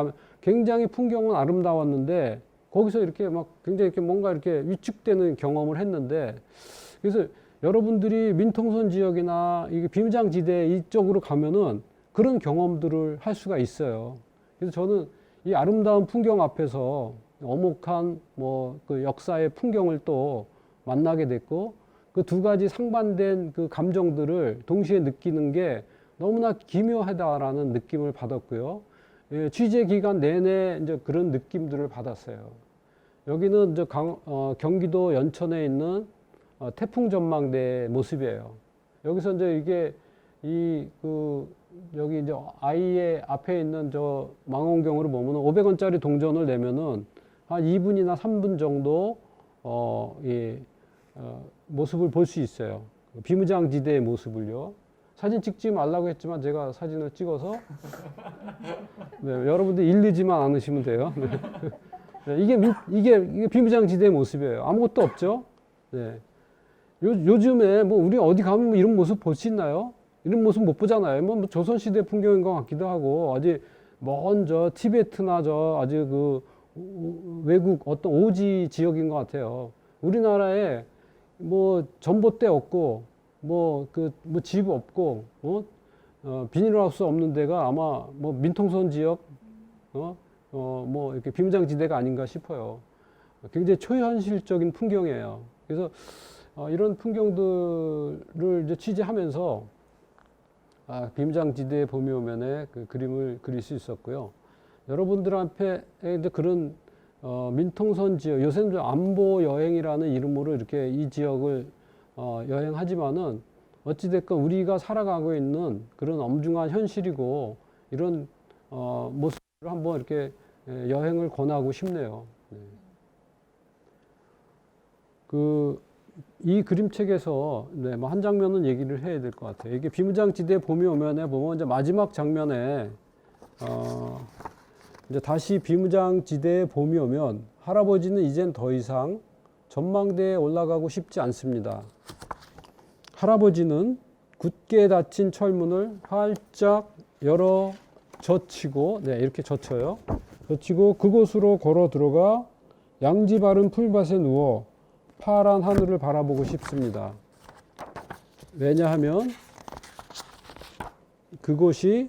굉장히 풍경은 아름다웠는데 거기서 이렇게 막 굉장히 이렇게 뭔가 이렇게 위축되는 경험을 했는데, 그래서 여러분들이 민통선 지역이나 이게 비무장지대 이쪽으로 가면은 그런 경험들을 할 수가 있어요. 그래서 저는 이 아름다운 풍경 앞에서 어목한 뭐 그 역사의 풍경을 또 만나게 됐고, 그 두 가지 상반된 그 감정들을 동시에 느끼는 게 너무나 기묘하다라는 느낌을 받았고요. 예, 취재 기간 내내 이제 그런 느낌들을 받았어요. 여기는 이제 경기도 연천에 있는 태풍 전망대 모습이에요. 여기서 이제 이게 여기 이제 아이의 앞에 있는 저 망원경으로 보면 500원짜리 동전을 내면은 한 2분이나 3분 정도 모습을 볼 수 있어요. 비무장지대의 모습을요. 사진 찍지 말라고 했지만 제가 사진을 찍어서 네, 여러분들 일르지만 않으시면 돼요. 네, 이게 비무장지대의 모습이에요. 아무것도 없죠. 네. 요즘에 뭐 우리 어디 가면 뭐 이런 모습 볼 수 있나요? 이런 모습 못 보잖아요. 뭐 조선시대 풍경인 것 같기도 하고, 아직 먼 저 티베트나 저 아주 그 외국 어떤 오지 지역인 것 같아요. 우리나라에 뭐 전봇대 없고 뭐 집 없고 비닐하우스 없는 데가 아마 뭐 민통선 지역 뭐 이렇게 비무장지대가 아닌가 싶어요. 굉장히 초현실적인 풍경이에요. 그래서 이런 풍경들을 이제 취재하면서 비무장지대의 봄이 오면에 그 그림을 그릴 수 있었고요. 여러분들한테 이제 그런 민통선 지역, 요새는 안보 여행이라는 이름으로 이렇게 이 지역을 여행하지만은 어찌됐건 우리가 살아가고 있는 그런 엄중한 현실이고 이런 모습을 한번 이렇게 여행을 권하고 싶네요. 네. 이 그림책에서 네, 뭐 한 장면은 얘기를 해야 될 것 같아요. 이게 비무장지대 봄이 오면에 보면 이제 마지막 장면에 이제 다시 비무장지대에 봄이 오면 할아버지는 이젠 더 이상 전망대에 올라가고 싶지 않습니다. 할아버지는 굳게 닫힌 철문을 활짝 열어 젖히고, 네, 이렇게 젖혀요. 젖히고 그곳으로 걸어 들어가 양지 바른 풀밭에 누워 파란 하늘을 바라보고 싶습니다. 왜냐하면 그곳이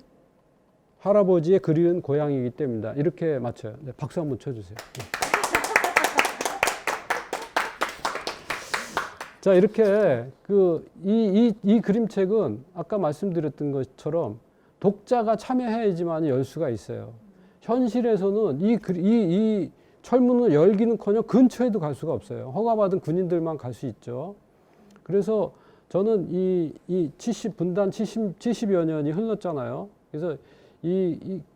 할아버지의 그리운 고향이기 때문이다. 이렇게 맞춰요. 네, 박수 한번 쳐주세요. 네. 자, 이렇게 이 그림책은 아까 말씀드렸던 것처럼 독자가 참여해야지만 열 수가 있어요. 현실에서는 이 철문을 열기는커녕 근처에도 갈 수가 없어요. 허가받은 군인들만 갈 수 있죠. 그래서 저는 분단 70여 년이 흘렀잖아요. 그래서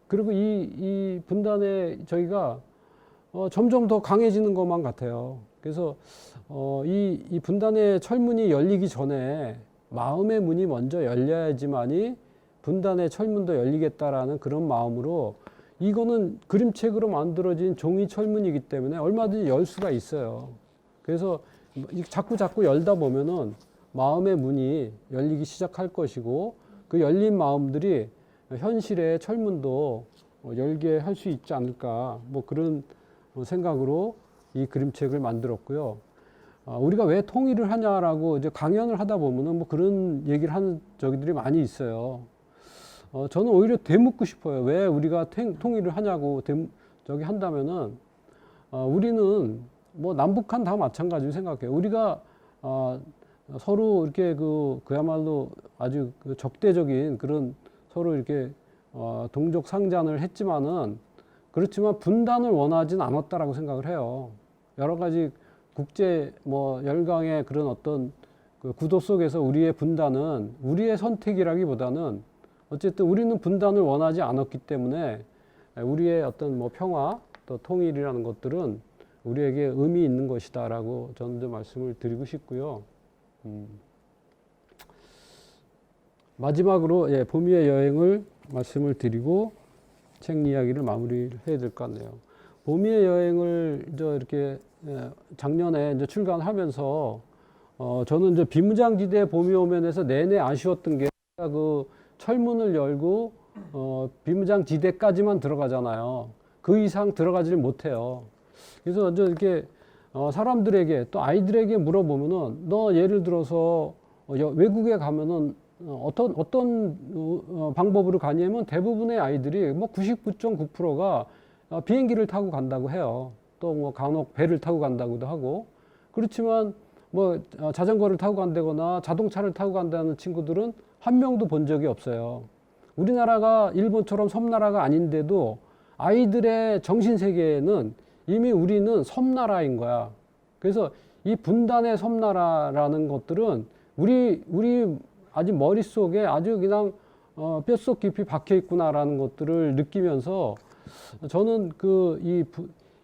그리고 이 분단에 저희가 점점 더 강해지는 것만 같아요. 그래서 이 분단의 철문이 열리기 전에 마음의 문이 먼저 열려야지만이 분단의 철문도 열리겠다라는 그런 마음으로, 이거는 그림책으로 만들어진 종이 철문이기 때문에 얼마든지 열 수가 있어요. 그래서 자꾸 열다 보면은 마음의 문이 열리기 시작할 것이고, 그 열린 마음들이 현실의 철문도 열게 할 수 있지 않을까, 뭐 그런 생각으로 이 그림책을 만들었고요. 우리가 왜 통일을 하냐라고 이제 강연을 하다 보면은 뭐 그런 얘기를 하는 저기들이 많이 있어요. 저는 오히려 되묻고 싶어요. 왜 우리가 통일을 하냐고 저기 한다면은 우리는 뭐 남북한 다 마찬가지로 생각해요. 우리가 서로 이렇게 그야말로 아주 적대적인 그런 서로 이렇게 동족 상잔을 했지만은, 그렇지만 분단을 원하진 않았다라고 생각을 해요. 여러 가지 국제 뭐 열강의 그런 어떤 그 구도 속에서 우리의 분단은 우리의 선택이라기보다는 어쨌든 우리는 분단을 원하지 않았기 때문에 우리의 어떤 뭐 평화 또 통일이라는 것들은 우리에게 의미 있는 것이다라고 저는 좀 말씀을 드리고 싶고요. 마지막으로 봄이의 여행을 말씀을 드리고 책 이야기를 마무리를 해야 될 것 같네요. 봄이의 여행을 이렇게 작년에 이제 출간하면서 저는 이제 비무장지대 봄이 오면에서 내내 아쉬웠던 게 그 철문을 열고 비무장지대까지만 들어가잖아요. 그 이상 들어가지를 못해요. 그래서 이제 이렇게 사람들에게 또 아이들에게 물어보면은 너 예를 들어서 외국에 가면은 어떤 방법으로 가냐면 대부분의 아이들이 뭐 99.9%가 비행기를 타고 간다고 해요. 또 뭐 간혹 배를 타고 간다고도 하고. 그렇지만 뭐 자전거를 타고 간다거나 자동차를 타고 간다는 친구들은 한 명도 본 적이 없어요. 우리나라가 일본처럼 섬나라가 아닌데도 아이들의 정신세계에는 이미 우리는 섬나라인 거야. 그래서 이 분단의 섬나라라는 것들은 우리 아주 머릿속에 아주 그냥 뼛속 깊이 박혀 있구나라는 것들을 느끼면서 저는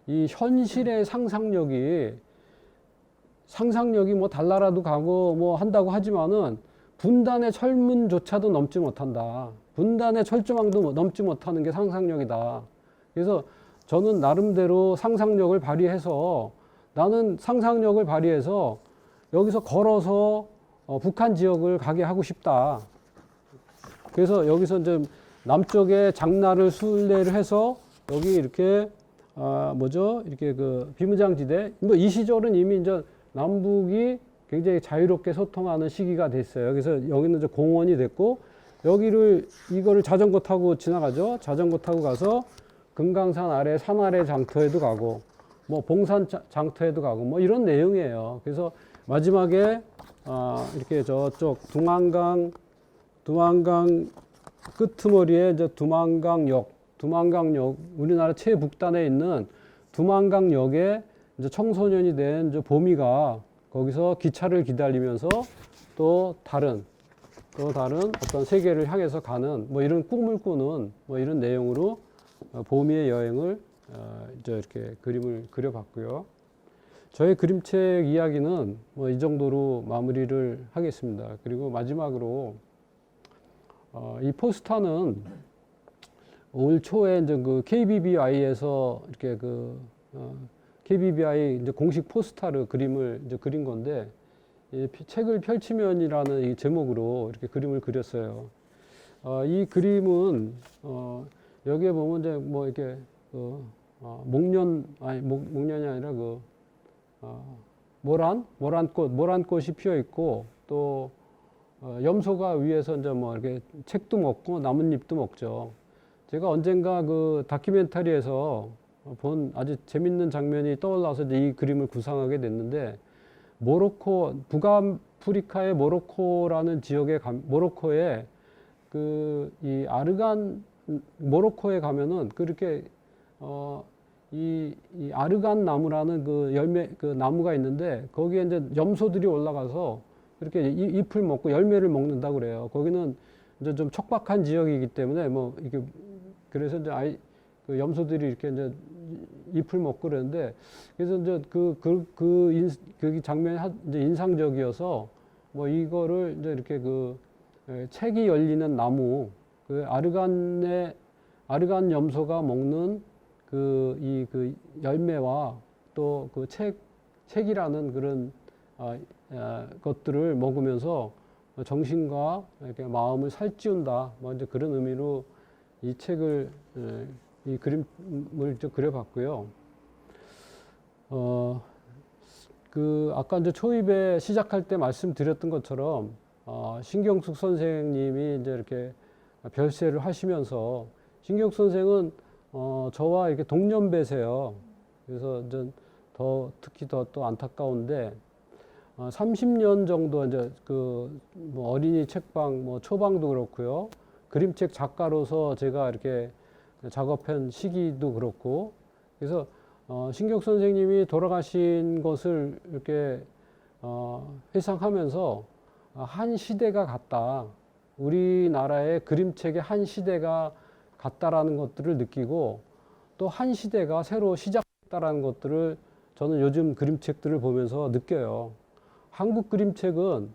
이 현실의 상상력이 뭐 달나라도 가고 뭐 한다고 하지만은 분단의 철문조차도 넘지 못한다. 분단의 철조망도 넘지 못하는 게 상상력이다. 그래서 저는 나름대로 상상력을 발휘해서 나는 상상력을 발휘해서 여기서 걸어서 북한 지역을 가게 하고 싶다. 그래서 여기서 이제 남쪽에 장나를 순례를 해서 여기 이렇게 이렇게 그 비무장지대 뭐 이 시절은 이미 이제 남북이 굉장히 자유롭게 소통하는 시기가 됐어요. 그래서 여기는 이제 공원이 됐고 이거를 자전거 타고 지나가죠. 자전거 타고 가서 금강산 아래 산 아래 장터에도 가고 뭐 봉산 장터에도 가고 뭐 이런 내용이에요. 그래서 마지막에 이렇게 저쪽 두만강 끄트머리에 이제 두만강역 우리나라 최북단에 있는 두만강역에 이제 청소년이 된 이제 봄이가 거기서 기차를 기다리면서 또 다른 어떤 세계를 향해서 가는 뭐 이런 꿈을 꾸는 뭐 이런 내용으로 봄이의 여행을 이제 이렇게 그림을 그려봤고요. 저의 그림책 이야기는 뭐 이 정도로 마무리를 하겠습니다. 그리고 마지막으로 이 포스터는 올 초에 이제 그 KBBI에서 이렇게 KBBI 이제 공식 포스터를 그림을 이제 그린 건데 이 책을 펼치면이라는 이 제목으로 이렇게 그림을 그렸어요. 이 그림은 여기에 보면 이제 뭐 이렇게 목련이 아니라 모란꽃이 피어 있고 또 염소가 위에서 이제 뭐 이렇게 책도 먹고 나뭇잎도 먹죠. 제가 언젠가 그 다큐멘터리에서 본 아주 재밌는 장면이 떠올라서 이제 이 그림을 구상하게 됐는데 북아프리카의 모로코라는 지역에 모로코에 이 아르간 모로코에 가면은 그렇게 이 아르간 나무라는 그 열매 그 나무가 있는데 거기에 이제 염소들이 올라가서 이렇게 잎을 먹고 열매를 먹는다고 그래요. 거기는 이제 좀 척박한 지역이기 때문에 뭐 이게 그래서 이제 그 염소들이 이렇게 이제 잎을 먹고 그러는데 그래서 이제 그 장면이 이제 인상적이어서 뭐 이거를 이제 이렇게 책이 열리는 나무 아르간 염소가 먹는 열매와 또 책이라는 그런 것들을 먹으면서 정신과 이렇게 마음을 살찌운다. 뭐 이제 그런 의미로 이 책을 이 그림을 좀 그려봤고요. 아까 이제 초입에 시작할 때 말씀드렸던 것처럼 신경숙 선생님이 이제 이렇게 별세를 하시면서 신경숙 선생은 저와 이렇게 동년배세요. 그래서 이제 특히 더 또 안타까운데 30년 정도 이제 뭐 어린이 책방, 뭐 초방도 그렇고요. 그림책 작가로서 제가 이렇게 작업한 시기도 그렇고, 그래서 신경 선생님이 돌아가신 것을 이렇게 회상하면서 한 시대가 갔다. 우리나라의 그림책의 한 시대가 갔다라는 것들을 느끼고 또 한 시대가 새로 시작했다라는 것들을 저는 요즘 그림책들을 보면서 느껴요. 한국 그림책은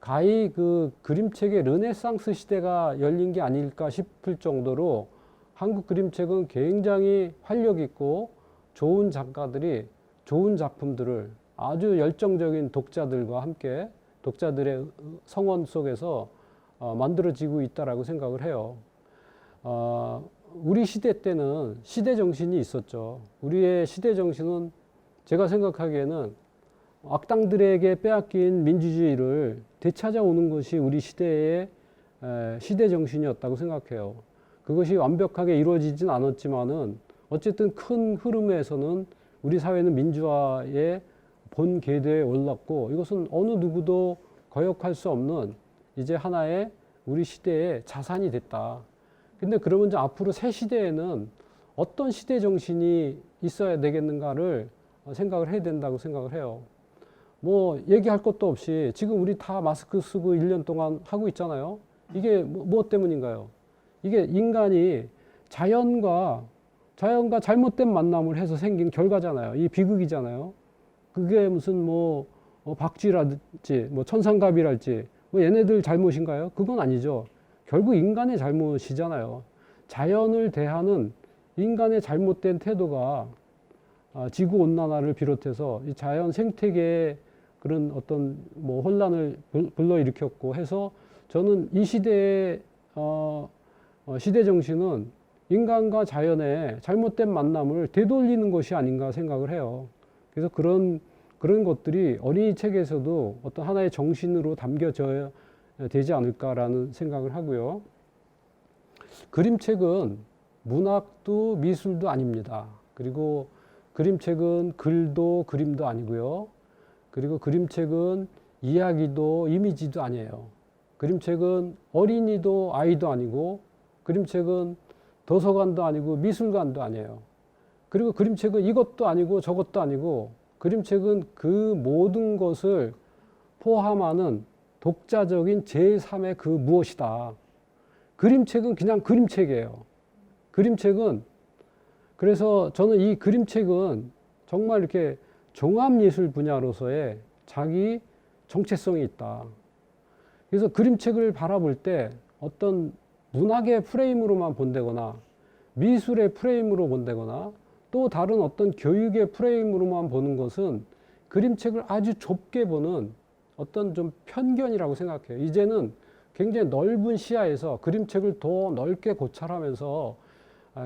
가히 그 그림책의 르네상스 시대가 열린 게 아닐까 싶을 정도로 한국 그림책은 굉장히 활력 있고 좋은 작가들이 좋은 작품들을 아주 열정적인 독자들과 함께 독자들의 성원 속에서 만들어지고 있다라고 생각을 해요. 우리 시대 때는 시대 정신이 있었죠. 우리의 시대 정신은 제가 생각하기에는 악당들에게 빼앗긴 민주주의를 되찾아오는 것이 우리 시대의 시대 정신이었다고 생각해요. 그것이 완벽하게 이루어지진 않았지만은 어쨌든 큰 흐름에서는 우리 사회는 민주화의 본 궤도에 올랐고 이것은 어느 누구도 거역할 수 없는 이제 하나의 우리 시대의 자산이 됐다. 근데 그러면 이제 앞으로 새 시대에는 어떤 시대 정신이 있어야 되겠는가를 생각을 해야 된다고 생각을 해요. 뭐 얘기할 것도 없이 지금 우리 다 마스크 쓰고 1년 동안 하고 있잖아요. 이게 무엇 때문인가요? 이게 인간이 자연과 잘못된 만남을 해서 생긴 결과잖아요. 이 비극이잖아요. 그게 무슨 박쥐랄지 천상갑이랄지 얘네들 잘못인가요? 그건 아니죠. 결국 인간의 잘못이잖아요. 자연을 대하는 인간의 잘못된 태도가 지구 온난화를 비롯해서 이 자연 생태계에 그런 어떤 혼란을 불러일으켰고 해서 저는 이 시대의 시대 정신은 인간과 자연의 잘못된 만남을 되돌리는 것이 아닌가 생각을 해요. 그래서 그런 것들이 어린이 책에서도 어떤 하나의 정신으로 담겨져야 되지 않을까라는 생각을 하고요. 그림책은 문학도 미술도 아닙니다. 그리고 그림책은 글도 그림도 아니고요. 그리고 그림책은 이야기도 이미지도 아니에요. 그림책은 어린이도 아이도 아니고 그림책은 도서관도 아니고 미술관도 아니에요. 그리고 그림책은 이것도 아니고 저것도 아니고 그림책은 그 모든 것을 포함하는 독자적인 제3의 그 무엇이다. 그림책은 그냥 그림책이에요. 그림책은 그래서 저는 이 그림책은 정말 이렇게 종합예술 분야로서의 자기 정체성이 있다. 그래서 그림책을 바라볼 때 어떤 문학의 프레임으로만 본다거나 미술의 프레임으로 본다거나 또 다른 어떤 교육의 프레임으로만 보는 것은 그림책을 아주 좁게 보는 어떤 좀 편견이라고 생각해요. 이제는 굉장히 넓은 시야에서 그림책을 더 넓게 고찰하면서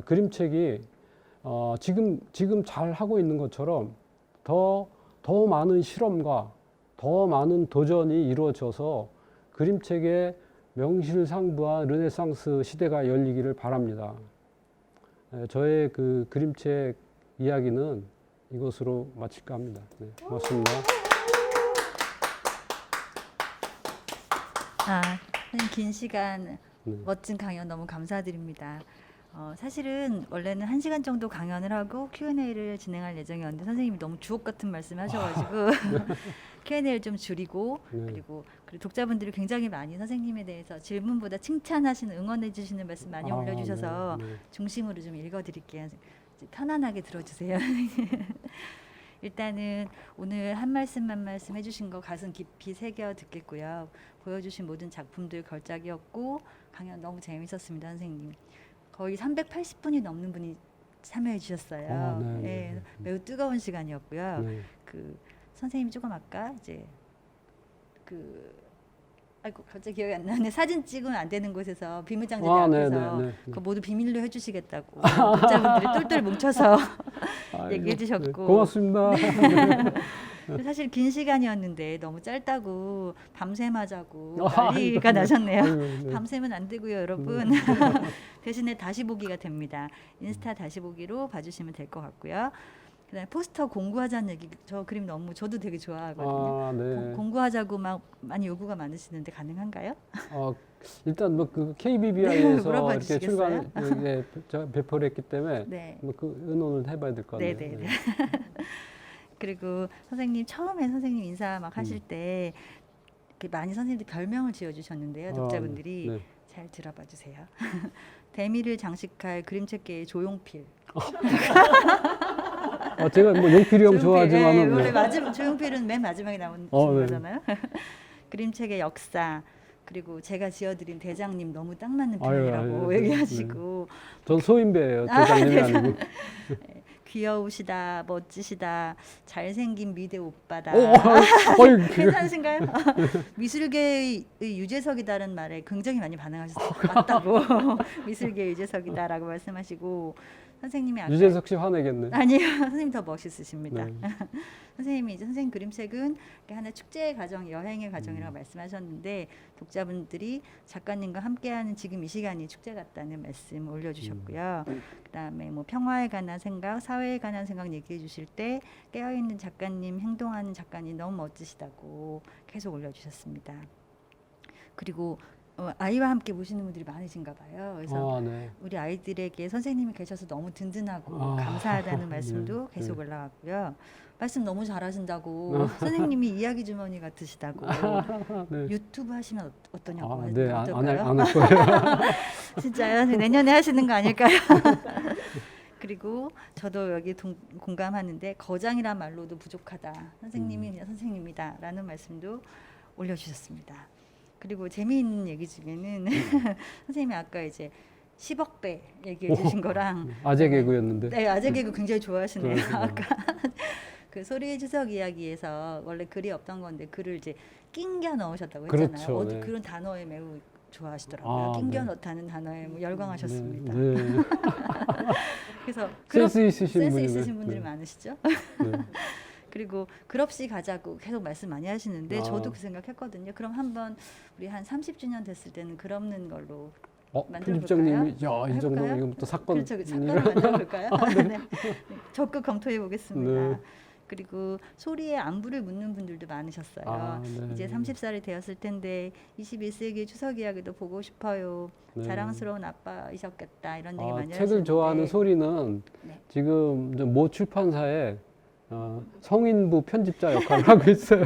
그림책이 지금 잘 하고 있는 것처럼 더 많은 실험과 더 많은 도전이 이루어져서 그림책의 명실상부한 르네상스 시대가 열리기를 바랍니다. 저의 그 그림책 이야기는 이것으로 마칠까 합니다. 네, 고맙습니다. 긴 시간 멋진 강연 너무 감사드립니다. 사실은 원래는 1시간 정도 강연을 하고 Q&A를 진행할 예정이었는데 선생님이 너무 주옥 같은 말씀 하셔가지고 Q&A를 좀 줄이고 그리고 독자분들이 굉장히 많이 선생님에 대해서 질문보다 칭찬하시는 응원해 주시는 말씀 많이 올려주셔서 중심으로 좀 읽어드릴게요. 편안하게 들어주세요. 일단은 오늘 한 말씀 한 말씀 해주신 거 가슴 깊이 새겨 듣겠고요. 보여주신 모든 작품들 걸작이었고 강연 너무 재밌었습니다, 선생님. 거의 380분이 넘는 분이 참여해 주셨어요. 네, 매우 뜨거운 시간이었고요. 그 선생님이 조금 아까 이제 아이고 갑자기 기억이 안 나네. 사진 찍으면 안 되는 곳에서 비무장지대 앞에서 그 모두 비밀로 해주시겠다고 독자분들이 똘똘 뭉쳐서 얘기해 주셨고 고맙습니다. 사실 긴 시간이었는데 너무 짧다고 밤샘하자고 난리가 나셨네요. 밤샘은 안 되고요, 여러분. 대신에 다시 보기가 됩니다. 인스타 다시 보기로 봐주시면 될 것 같고요. 그다음에 포스터 공구하자는 얘기, 저 그림 너무 저도 되게 좋아하거든요. 공구하자고 막 많이 요구가 많으시는데 가능한가요? 일단 그 KBBI에서 물어봐 이렇게 주시겠어요? 배포를 했기 때문에 그 의논을 해봐야 될 것 같네요. 네네. 그리고 선생님 처음에 선생님 인사 막 하실 때 많이 선생님들 별명을 지어주셨는데요. 독자분들이 잘 들어봐 주세요. 대미를 장식할 그림책계의 조용필. 제가 용필이 형 좋아하지만은 원래 조용필은 맨 마지막에 나온 친구잖아요. 그림책의 역사 그리고 제가 지어드린 대장님 너무 딱 맞는 표현이라고 얘기하시고. 전 소인배예요. 대장님이 아니고. 귀여우시다, 멋지시다, 잘생긴 미대 오빠다. 어이, 괜찮으신가요? 미술계의 유재석이다라는 말에 굉장히 많이 반응하셨어요. 맞다고. 미술계의 유재석이다라고 말씀하시고 선생님이 아까 유재석 씨 화내겠네. 아니요, 선생님 더 멋있으십니다. 네. 선생님이 이제 선생님 그림책은 하나의 축제의 과정, 여행의 과정이라고 말씀하셨는데 독자분들이 작가님과 함께하는 지금 이 시간이 축제 같다는 말씀 올려주셨고요. 그다음에 뭐 평화에 관한 생각, 사회에 관한 생각 얘기해 주실 때 깨어있는 작가님, 행동하는 작가님 너무 멋지시다고 계속 올려주셨습니다. 그리고 아이와 함께 보시는 분들이 많으신가 봐요. 그래서 네. 우리 아이들에게 선생님이 계셔서 너무 든든하고 감사하다는 말씀도 네, 계속 네. 올라왔고요. 말씀 너무 잘하신다고 선생님이 이야기 주머니 같으시다고 네. 유튜브 하시면 어떠냐고 네, 어떨까요? 안 할 거예요. 진짜요? 내년에 하시는 거 아닐까요? 그리고 저도 여기 공감하는데 거장이란 말로도 부족하다. 선생님이 그냥 선생님이다라는 말씀도 올려주셨습니다. 그리고 재미있는 얘기 중에는 선생님이 아까 이제 10억 배 얘기해 주신 거랑 아재 개그였는데. 네, 아재 개그 굉장히 좋아하시네요. 네. 아까 그 소리의 주석 이야기에서 원래 글이 없던 건데 글을 이제 낑겨 넣으셨다고 했잖아요. 그렇죠, 네. 그런 단어에 매우 좋아하시더라고요. 낑겨 네. 넣다는 단어에 뭐 열광하셨습니다. 네. 네. 그래서 센스 있으신 센스 분이네. 있으신 분들이 네. 많으시죠. 네. 그리고 글없이 가자고 계속 말씀 많이 하시는데 저도 아. 그 생각했거든요. 그럼 한번 우리 한 30주년 됐을 때는 글 없는 걸로 만들어볼까요? 편집장님이 야, 이 해볼까요? 정도면 이거부터 사건. 그렇죠. 사건을 만들어볼까요? 네. 네. 적극 검토해 보겠습니다. 네. 그리고 소리의 안부를 묻는 분들도 많으셨어요. 네. 이제 30살이 되었을 텐데 21세기 추석 이야기도 보고 싶어요. 네. 자랑스러운 아빠이셨겠다. 이런 얘기 많이 책을 하셨는데 좋아하는 소리는 네. 지금 모 출판사에 성인부 편집자 역할을 하고 있어요.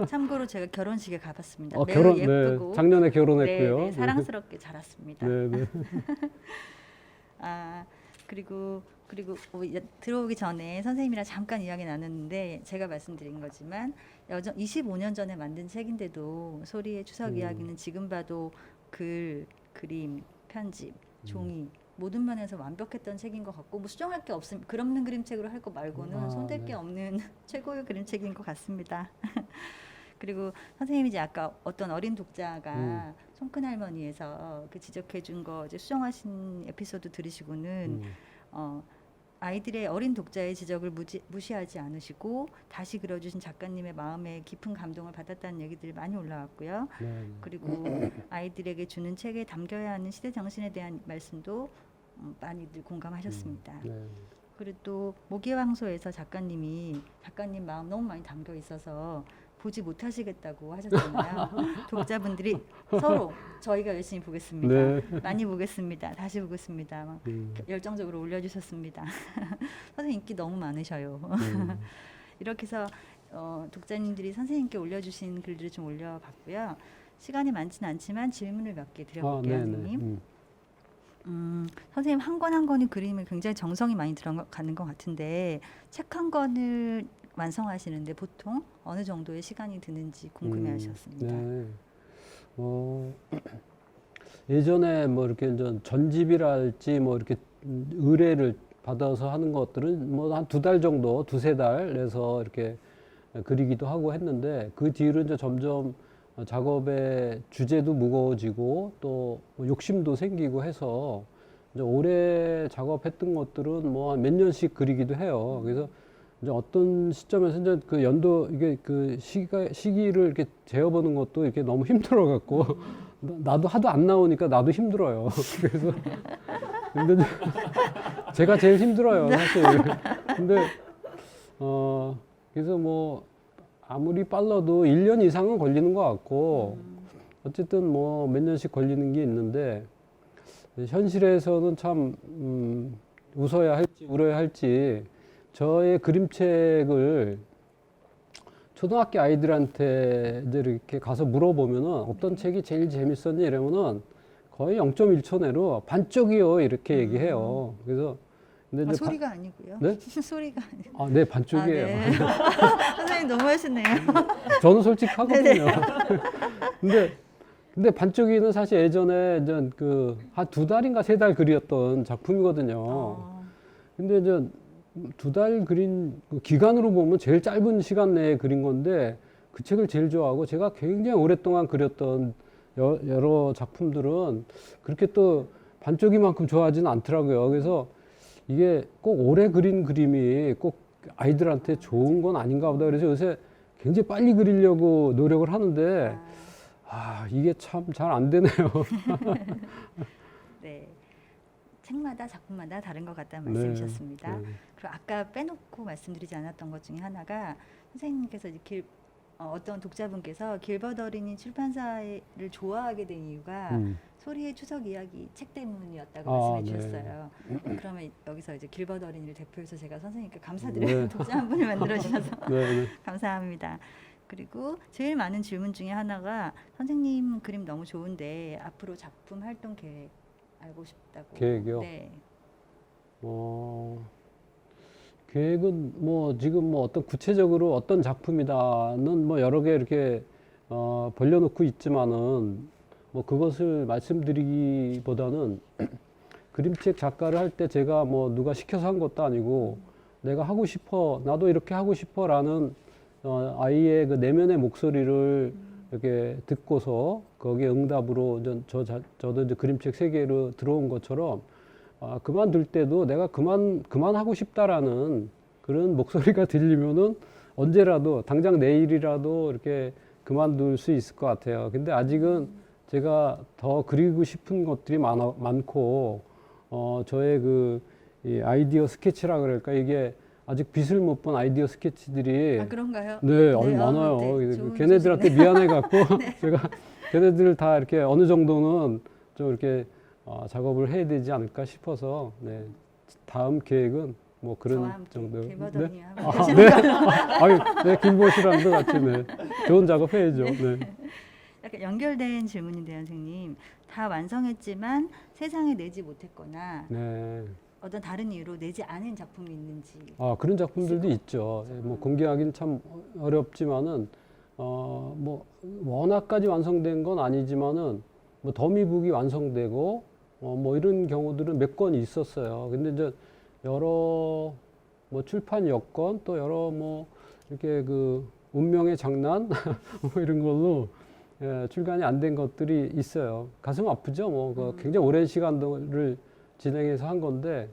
참고로 제가 결혼식에 가봤습니다. 매우 결혼, 예쁘고 네, 작년에 결혼했고요. 네, 네, 사랑스럽게 자랐습니다. 네, 네. 그리고 들어오기 전에 선생님이랑 잠깐 이야기 나눴는데 제가 말씀드린 거지만 25년 전에 만든 책인데도 소리의 추석 이야기는 지금 봐도 글, 그림, 편집, 종이 모든 면에서 완벽했던 책인 것 같고 뭐 수정할 게 없음 글없는 그림책으로 할 거 말고는 손댈 게 없는 최고의 그림책인 것 같습니다. 그리고 선생님이 이제 아까 어떤 어린 독자가 손큰 할머니에서 그 지적해 준 거 이제 수정하신 에피소드 들으시고는 아이들의 어린 독자의 지적을 무시하지 않으시고 다시 그려주신 작가님의 마음에 깊은 감동을 받았다는 얘기들이 많이 올라왔고요. 네. 그리고 아이들에게 주는 책에 담겨야 하는 시대 정신에 대한 말씀도 많이들 공감하셨습니다. 네. 그리고 또 모기왕소에서 작가님 마음 너무 많이 담겨 있어서 보지 못하시겠다고 하셨잖아요. 독자분들이 서로 저희가 열심히 보겠습니다. 네. 많이 보겠습니다. 다시 보겠습니다. 막 열정적으로 올려주셨습니다. 선생님 인기 너무 많으셔요. 이렇게 해서 독자님들이 선생님께 올려주신 글들을 좀 올려봤고요. 시간이 많지는 않지만 질문을 몇 개 드려볼게요, 선생님. 선생님 한 권 한 권의 그림을 굉장히 정성이 많이 들어가는 것 같은데 책 한 권을 완성하시는데 보통 어느 정도의 시간이 드는지 궁금해하셨습니다. 네. 예전에 뭐 이렇게 전집이랄지 뭐 이렇게 의뢰를 받아서 하는 것들은 뭐 한 2달 정도, 2~3달 내서 이렇게 그리기도 하고 했는데 그 뒤로 이제 점점 작업의 주제도 무거워지고 또 욕심도 생기고 해서 이제 오래 작업했던 것들은 뭐 한 몇 년씩 그리기도 해요. 그래서 이제 어떤 시점에서 이제 그 연도 이게 그 시기를 이렇게 재어보는 것도 이렇게 너무 힘들어 갖고 나도 하도 안 나오니까 나도 힘들어요. 그래서 근데 제가 제일 힘들어요, 사실. 근데 그래서 뭐 아무리 빨라도 1년 이상은 걸리는 것 같고 어쨌든 뭐 몇 년씩 걸리는 게 있는데 현실에서는 참 웃어야 할지 울어야 할지 저의 그림책을 초등학교 아이들한테 이제 이렇게 가서 물어보면은 어떤 책이 제일 재밌었니 이러면은 거의 0.1초 내로 반쪽이요 이렇게 얘기해요. 그래서 근데 이제 소리가 아니고요. 네? 소리가 아니고. 네, 반쪽이에요. 네. 선생님 너무 하시네요. 저는 솔직하거든요. 근데 반쪽이는 사실 예전에 이제 한 2달인가 3달 그렸던 작품이거든요. 근데 이제 두 달 그린 그 기간으로 보면 제일 짧은 시간 내에 그린 건데 그 책을 제일 좋아하고 제가 굉장히 오랫동안 그렸던 여러 작품들은 그렇게 또 반쪽이만큼 좋아하지는 않더라고요. 그래서 이게 꼭 오래 그린 그림이 꼭 아이들한테 좋은 건 아닌가 보다. 그래서 요새 굉장히 빨리 그리려고 노력을 하는데 이게 참 잘 안 되네요. 네. 책마다 작품마다 다른 것 같다는 네, 말씀이셨습니다. 네. 그리고 아까 빼놓고 말씀드리지 않았던 것 중에 하나가 선생님께서 이제 어떤 독자분께서 길버드 어린이 출판사를 좋아하게 된 이유가 소리의 추석 이야기 책 때문이었다고 말씀해 네. 주셨어요. 그러면 여기서 이제 길버드 어린이를 대표해서 제가 선생님께 감사드려요. 네. 독자 한 분을 만들어 주셔서 네, 네. 감사합니다. 그리고 제일 많은 질문 중에 하나가 선생님 그림 너무 좋은데 앞으로 작품 활동 계획 알고 싶다고. 계획이요? 네. 계획은 뭐 지금 뭐 어떤 구체적으로 어떤 작품이다는 뭐 여러 개 이렇게 벌려놓고 있지만은 뭐 그것을 말씀드리기보다는 그림책 작가를 할 때 제가 뭐 누가 시켜서 한 것도 아니고 내가 하고 싶어, 나도 이렇게 하고 싶어라는 아이의 그 내면의 목소리를 이렇게 듣고서 거기에 응답으로 저도 이제 그림책 세계로 들어온 것처럼 그만둘 때도 내가 그만하고 싶다라는 그런 목소리가 들리면은 언제라도 당장 내일이라도 이렇게 그만둘 수 있을 것 같아요. 근데 아직은 제가 더 그리고 싶은 것들이 많고 저의 이 아이디어 스케치라 그럴까 이게 아직 빛을 못 본 아이디어 스케치들이 그런가요? 네, 네, 많아요. 네, 좋은 걔네들한테 미안해 갖고 제가 걔네들 다 이렇게 어느 정도는 좀 이렇게 작업을 해야 되지 않을까 싶어서 네. 다음 계획은 뭐 그런 정도. 길버드 네? 어린이와 함께 네. 네, 김보시랑도 같이 네. 좋은 작업 해야죠. 네. 약간 연결된 질문인데요, 선생님. 다 완성했지만 세상에 내지 못했거나 네. 어떤 다른 이유로 내지 않은 작품이 있는지. 그런 작품들도 있죠. 뭐 공개하기는 참 어렵지만은 뭐 워낙까지 완성된 건 아니지만은 뭐 더미북이 완성되고 뭐 이런 경우들은 몇 건 있었어요. 근데 이제 여러 뭐 출판 여건 또 여러 뭐 이렇게 그 운명의 장난 뭐 이런 걸로 출간이 안 된 것들이 있어요. 가슴 아프죠. 뭐 굉장히 오랜 시간들을 진행해서 한 건데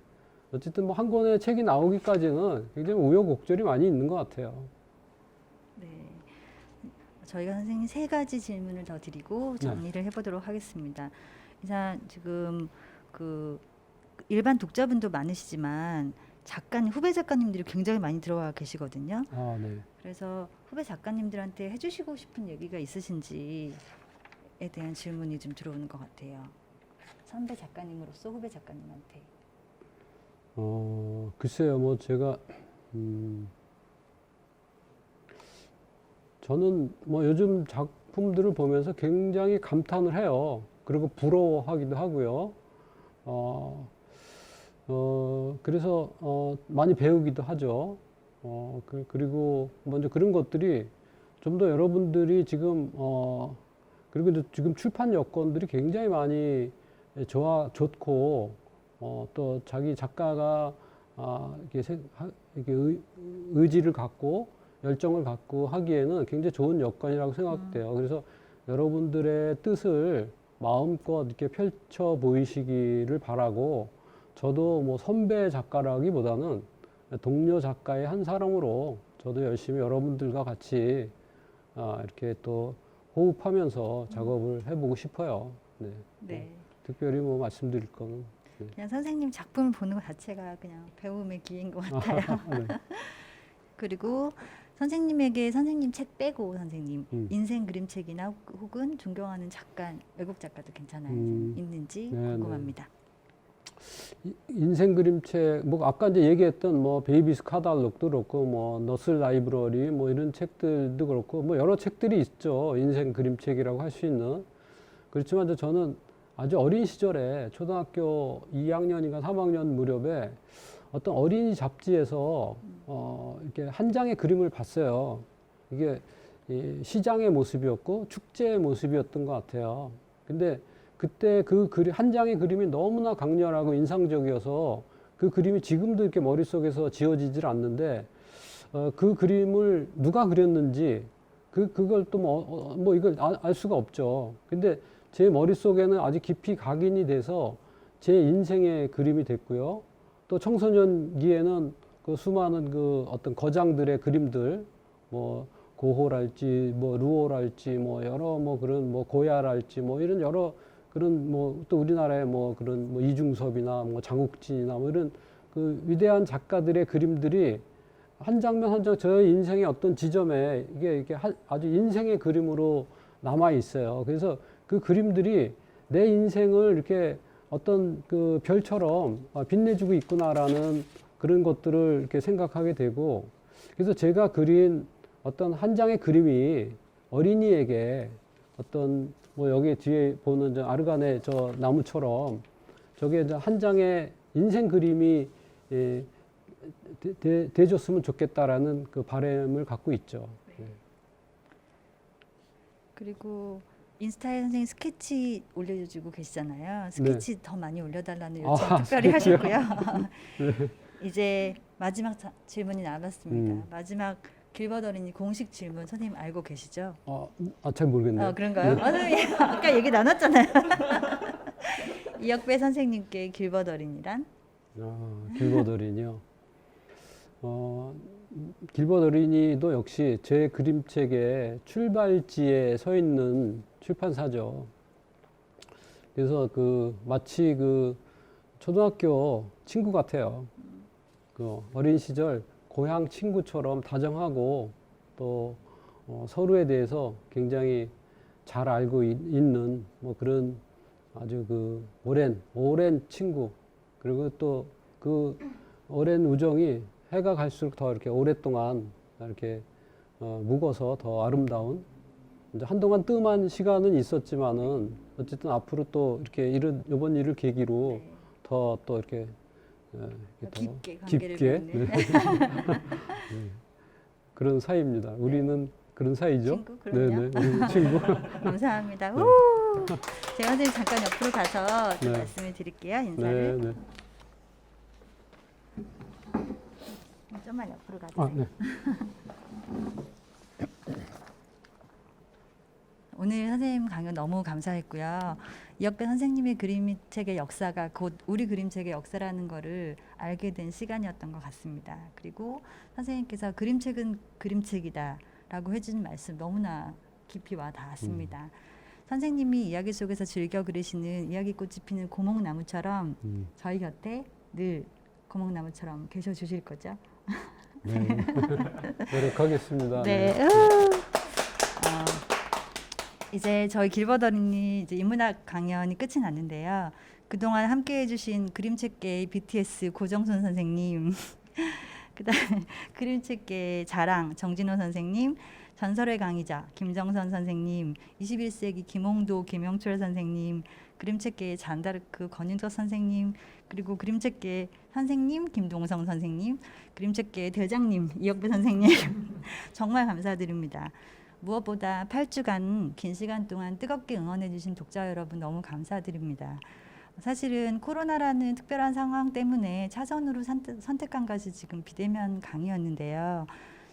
어쨌든 뭐 한 권의 책이 나오기까지는 굉장히 우여곡절이 많이 있는 것 같아요. 네. 저희가 선생님 3가지 질문을 더 드리고 정리를 해보도록 하겠습니다. 이상 지금 그 일반 독자분도 많으시지만 후배 작가님들이 굉장히 많이 들어와 계시거든요. 네. 그래서 후배 작가님들한테 해주시고 싶은 얘기가 있으신지에 대한 질문이 좀 들어오는 것 같아요. 선배 작가님으로서 후배 작가님한테. 글쎄요, 뭐 제가 저는 뭐 요즘 작품들을 보면서 굉장히 감탄을 해요. 그리고 부러워하기도 하고요. 그래서 많이 배우기도 하죠. 그리고 먼저 그런 것들이 좀 더 여러분들이 지금 그리고 지금 출판 여건들이 굉장히 많이 좋고 또 자기 작가가 이렇게 의지를 갖고 열정을 갖고 하기에는 굉장히 좋은 여건이라고 생각돼요. 그래서 여러분들의 뜻을 마음껏 이렇게 펼쳐 보이시기를 바라고 저도 뭐 선배 작가라기보다는 동료 작가의 한 사람으로 저도 열심히 여러분들과 같이 이렇게 또 호흡하면서 작업을 해보고 싶어요. 네. 네. 특별히 뭐 말씀드릴 거는 그냥 선생님 작품을 보는 것 자체가 그냥 배움의 기회인 것 같아요. 네. 그리고 선생님에게 선생님 책 빼고 선생님 인생 그림책이나 혹은 존경하는 작가, 외국 작가도 괜찮아요. 있는지 궁금합니다. 인생 그림책, 뭐 아까 이제 얘기했던 뭐 베이비스 카달록도 그렇고 뭐 너슬 라이브러리 뭐 이런 책들도 그렇고 뭐 여러 책들이 있죠. 인생 그림책이라고 할 수 있는. 그렇지만 저는 아주 어린 시절에 초등학교 2학년인가 3학년 무렵에 어떤 어린이 잡지에서 이렇게 한 장의 그림을 봤어요. 이게 시장의 모습이었고 축제의 모습이었던 것 같아요. 근데 그때 그 한 장의 그림이 너무나 강렬하고 인상적이어서 그 그림이 지금도 이렇게 머릿속에서 지워지질 않는데 그 그림을 누가 그렸는지 그걸 또 뭐 이걸 알 수가 없죠. 근데 제 머릿속에는 아주 깊이 각인이 돼서 제 인생의 그림이 됐고요. 또 청소년기에는 그 수많은 그 어떤 거장들의 그림들, 뭐 고호랄지, 뭐 루오랄지, 뭐 여러 뭐 그런 뭐 고야랄지, 뭐 이런 여러 그런 뭐 또 우리나라의 뭐 그런 뭐 이중섭이나 뭐 장욱진이나 뭐 이런 그 위대한 작가들의 그림들이 한 장면 한 장 저의 인생의 어떤 지점에 이게 아주 인생의 그림으로 남아 있어요. 그래서 그 그림들이 내 인생을 이렇게 어떤 그 별처럼 빛내주고 있구나라는 그런 것들을 이렇게 생각하게 되고, 그래서 제가 그린 어떤 한 장의 그림이 어린이에게 어떤 뭐 여기 뒤에 보는 저 아르간의 저 나무처럼 저게 이제 한 장의 인생 그림이 돼줬으면 좋겠다라는 그 바람을 갖고 있죠. 네. 그리고 인스타에 선생님 스케치 올려주고 계시잖아요. 스케치 더 많이 올려달라는 요청 특별히 하셨고요. 이제 마지막 질문이 남았습니다. 마지막 길벗 어린이 공식 질문 선생님 알고 계시죠? 잘 모르겠네요. 그런가요? 네. 선생님 아까 얘기 나눴잖아요. 이혁배 선생님께 길벗 어린이란? 길벗 어린이요. 길벗 어린이도 역시 제 그림책의 출발지에 서 있는 출판사죠. 그래서 마치 초등학교 친구 같아요. 어린 시절 고향 친구처럼 다정하고 또 서로에 대해서 굉장히 잘 알고 있는 뭐 그런 아주 오랜 친구, 그리고 또 그 오랜 우정이 해가 갈수록 더 이렇게 오랫동안 이렇게 묵어서 더 아름다운, 이제 한동안 뜸한 시간은 있었지만은 어쨌든 앞으로 또 이렇게 이번 일을 계기로 더 또 이렇게 깊게 관계를 맺는 네. 그런 사이입니다. 우리는 그런 사이죠. 친구? 그럼요. 네네, 우리는 친구. 감사합니다. 네. 제가 선생님 잠깐 옆으로 가서 네. 말씀을 드릴게요. 인사를. 네. 좀만 옆으로 가주세요. 네. 오늘 선생님 강연 너무 감사했고요. 이혁배 선생님의 그림책의 역사가 곧 우리 그림책의 역사라는 거를 알게 된 시간이었던 것 같습니다. 그리고 선생님께서 그림책은 그림책이다 라고 해준 말씀 너무나 깊이 와 닿았습니다. 선생님이 이야기 속에서 즐겨 그리시는 이야기꽃이 피는 고목나무처럼 저희 곁에 늘 고목나무처럼 계셔 주실 거죠? 네. 노력하겠습니다. 네. 이제 저희 길벗 어린이 이제 인문학 강연이 끝이 났는데요. 그동안 함께 해주신 그림책계의 BTS 고정순 선생님, 그다음에 그림책계의 자랑 정진호 선생님, 전설의 강의자 김정선 선생님, 21세기 김홍도 김영철 선생님, 그림책계의 잔다르크 권윤석 선생님, 그리고 그림책계의 선생님 김동성 선생님, 그림책계의 대장님 이혁배 선생님 정말 감사드립니다. 무엇보다 8주간 긴 시간 동안 뜨겁게 응원해 주신 독자 여러분 너무 감사드립니다. 사실은 코로나라는 특별한 상황 때문에 차선으로 선택한 것이 지금 비대면 강의였는데요.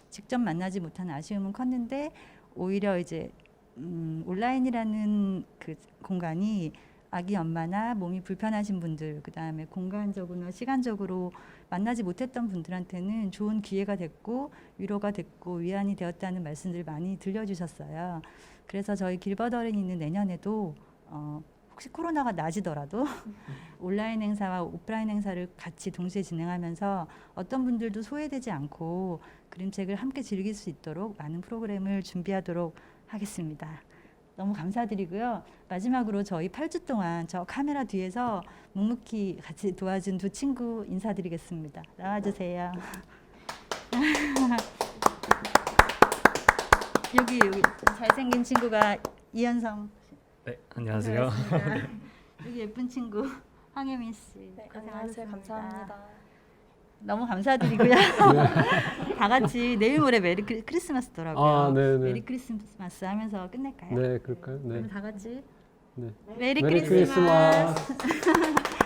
직접 만나지 못한 아쉬움은 컸는데 오히려 이제 온라인이라는 그 공간이 아기 엄마나 몸이 불편하신 분들, 그다음에 공간적으로나 시간적으로 만나지 못했던 분들한테는 좋은 기회가 됐고 위로가 됐고 위안이 되었다는 말씀들 많이 들려주셨어요. 그래서 저희 길벗 어린이는 내년에도 혹시 코로나가 나아지더라도 온라인 행사와 오프라인 행사를 같이 동시에 진행하면서 어떤 분들도 소외되지 않고 그림책을 함께 즐길 수 있도록 많은 프로그램을 준비하도록 하겠습니다. 너무 감사드리고요. 마지막으로 저희 8주 동안 저 카메라 뒤에서 묵묵히 같이 도와준 두 친구 인사드리겠습니다. 나와주세요. 여기 잘생긴 친구가 이현성. 네, 안녕하세요. 여기 예쁜 친구 황혜민 씨. 네, 고생하셨습니다. 안녕하세요. 감사합니다. 너무 감사드리고요. 다 같이 내일 모레 메리 크리스마스더라고요. 네네. 메리 크리스마스 하면서 끝낼까요? 네, 그럴까요? 네. 그럼 다 같이 네. 메리 메리 크리스마스. 크리스마스.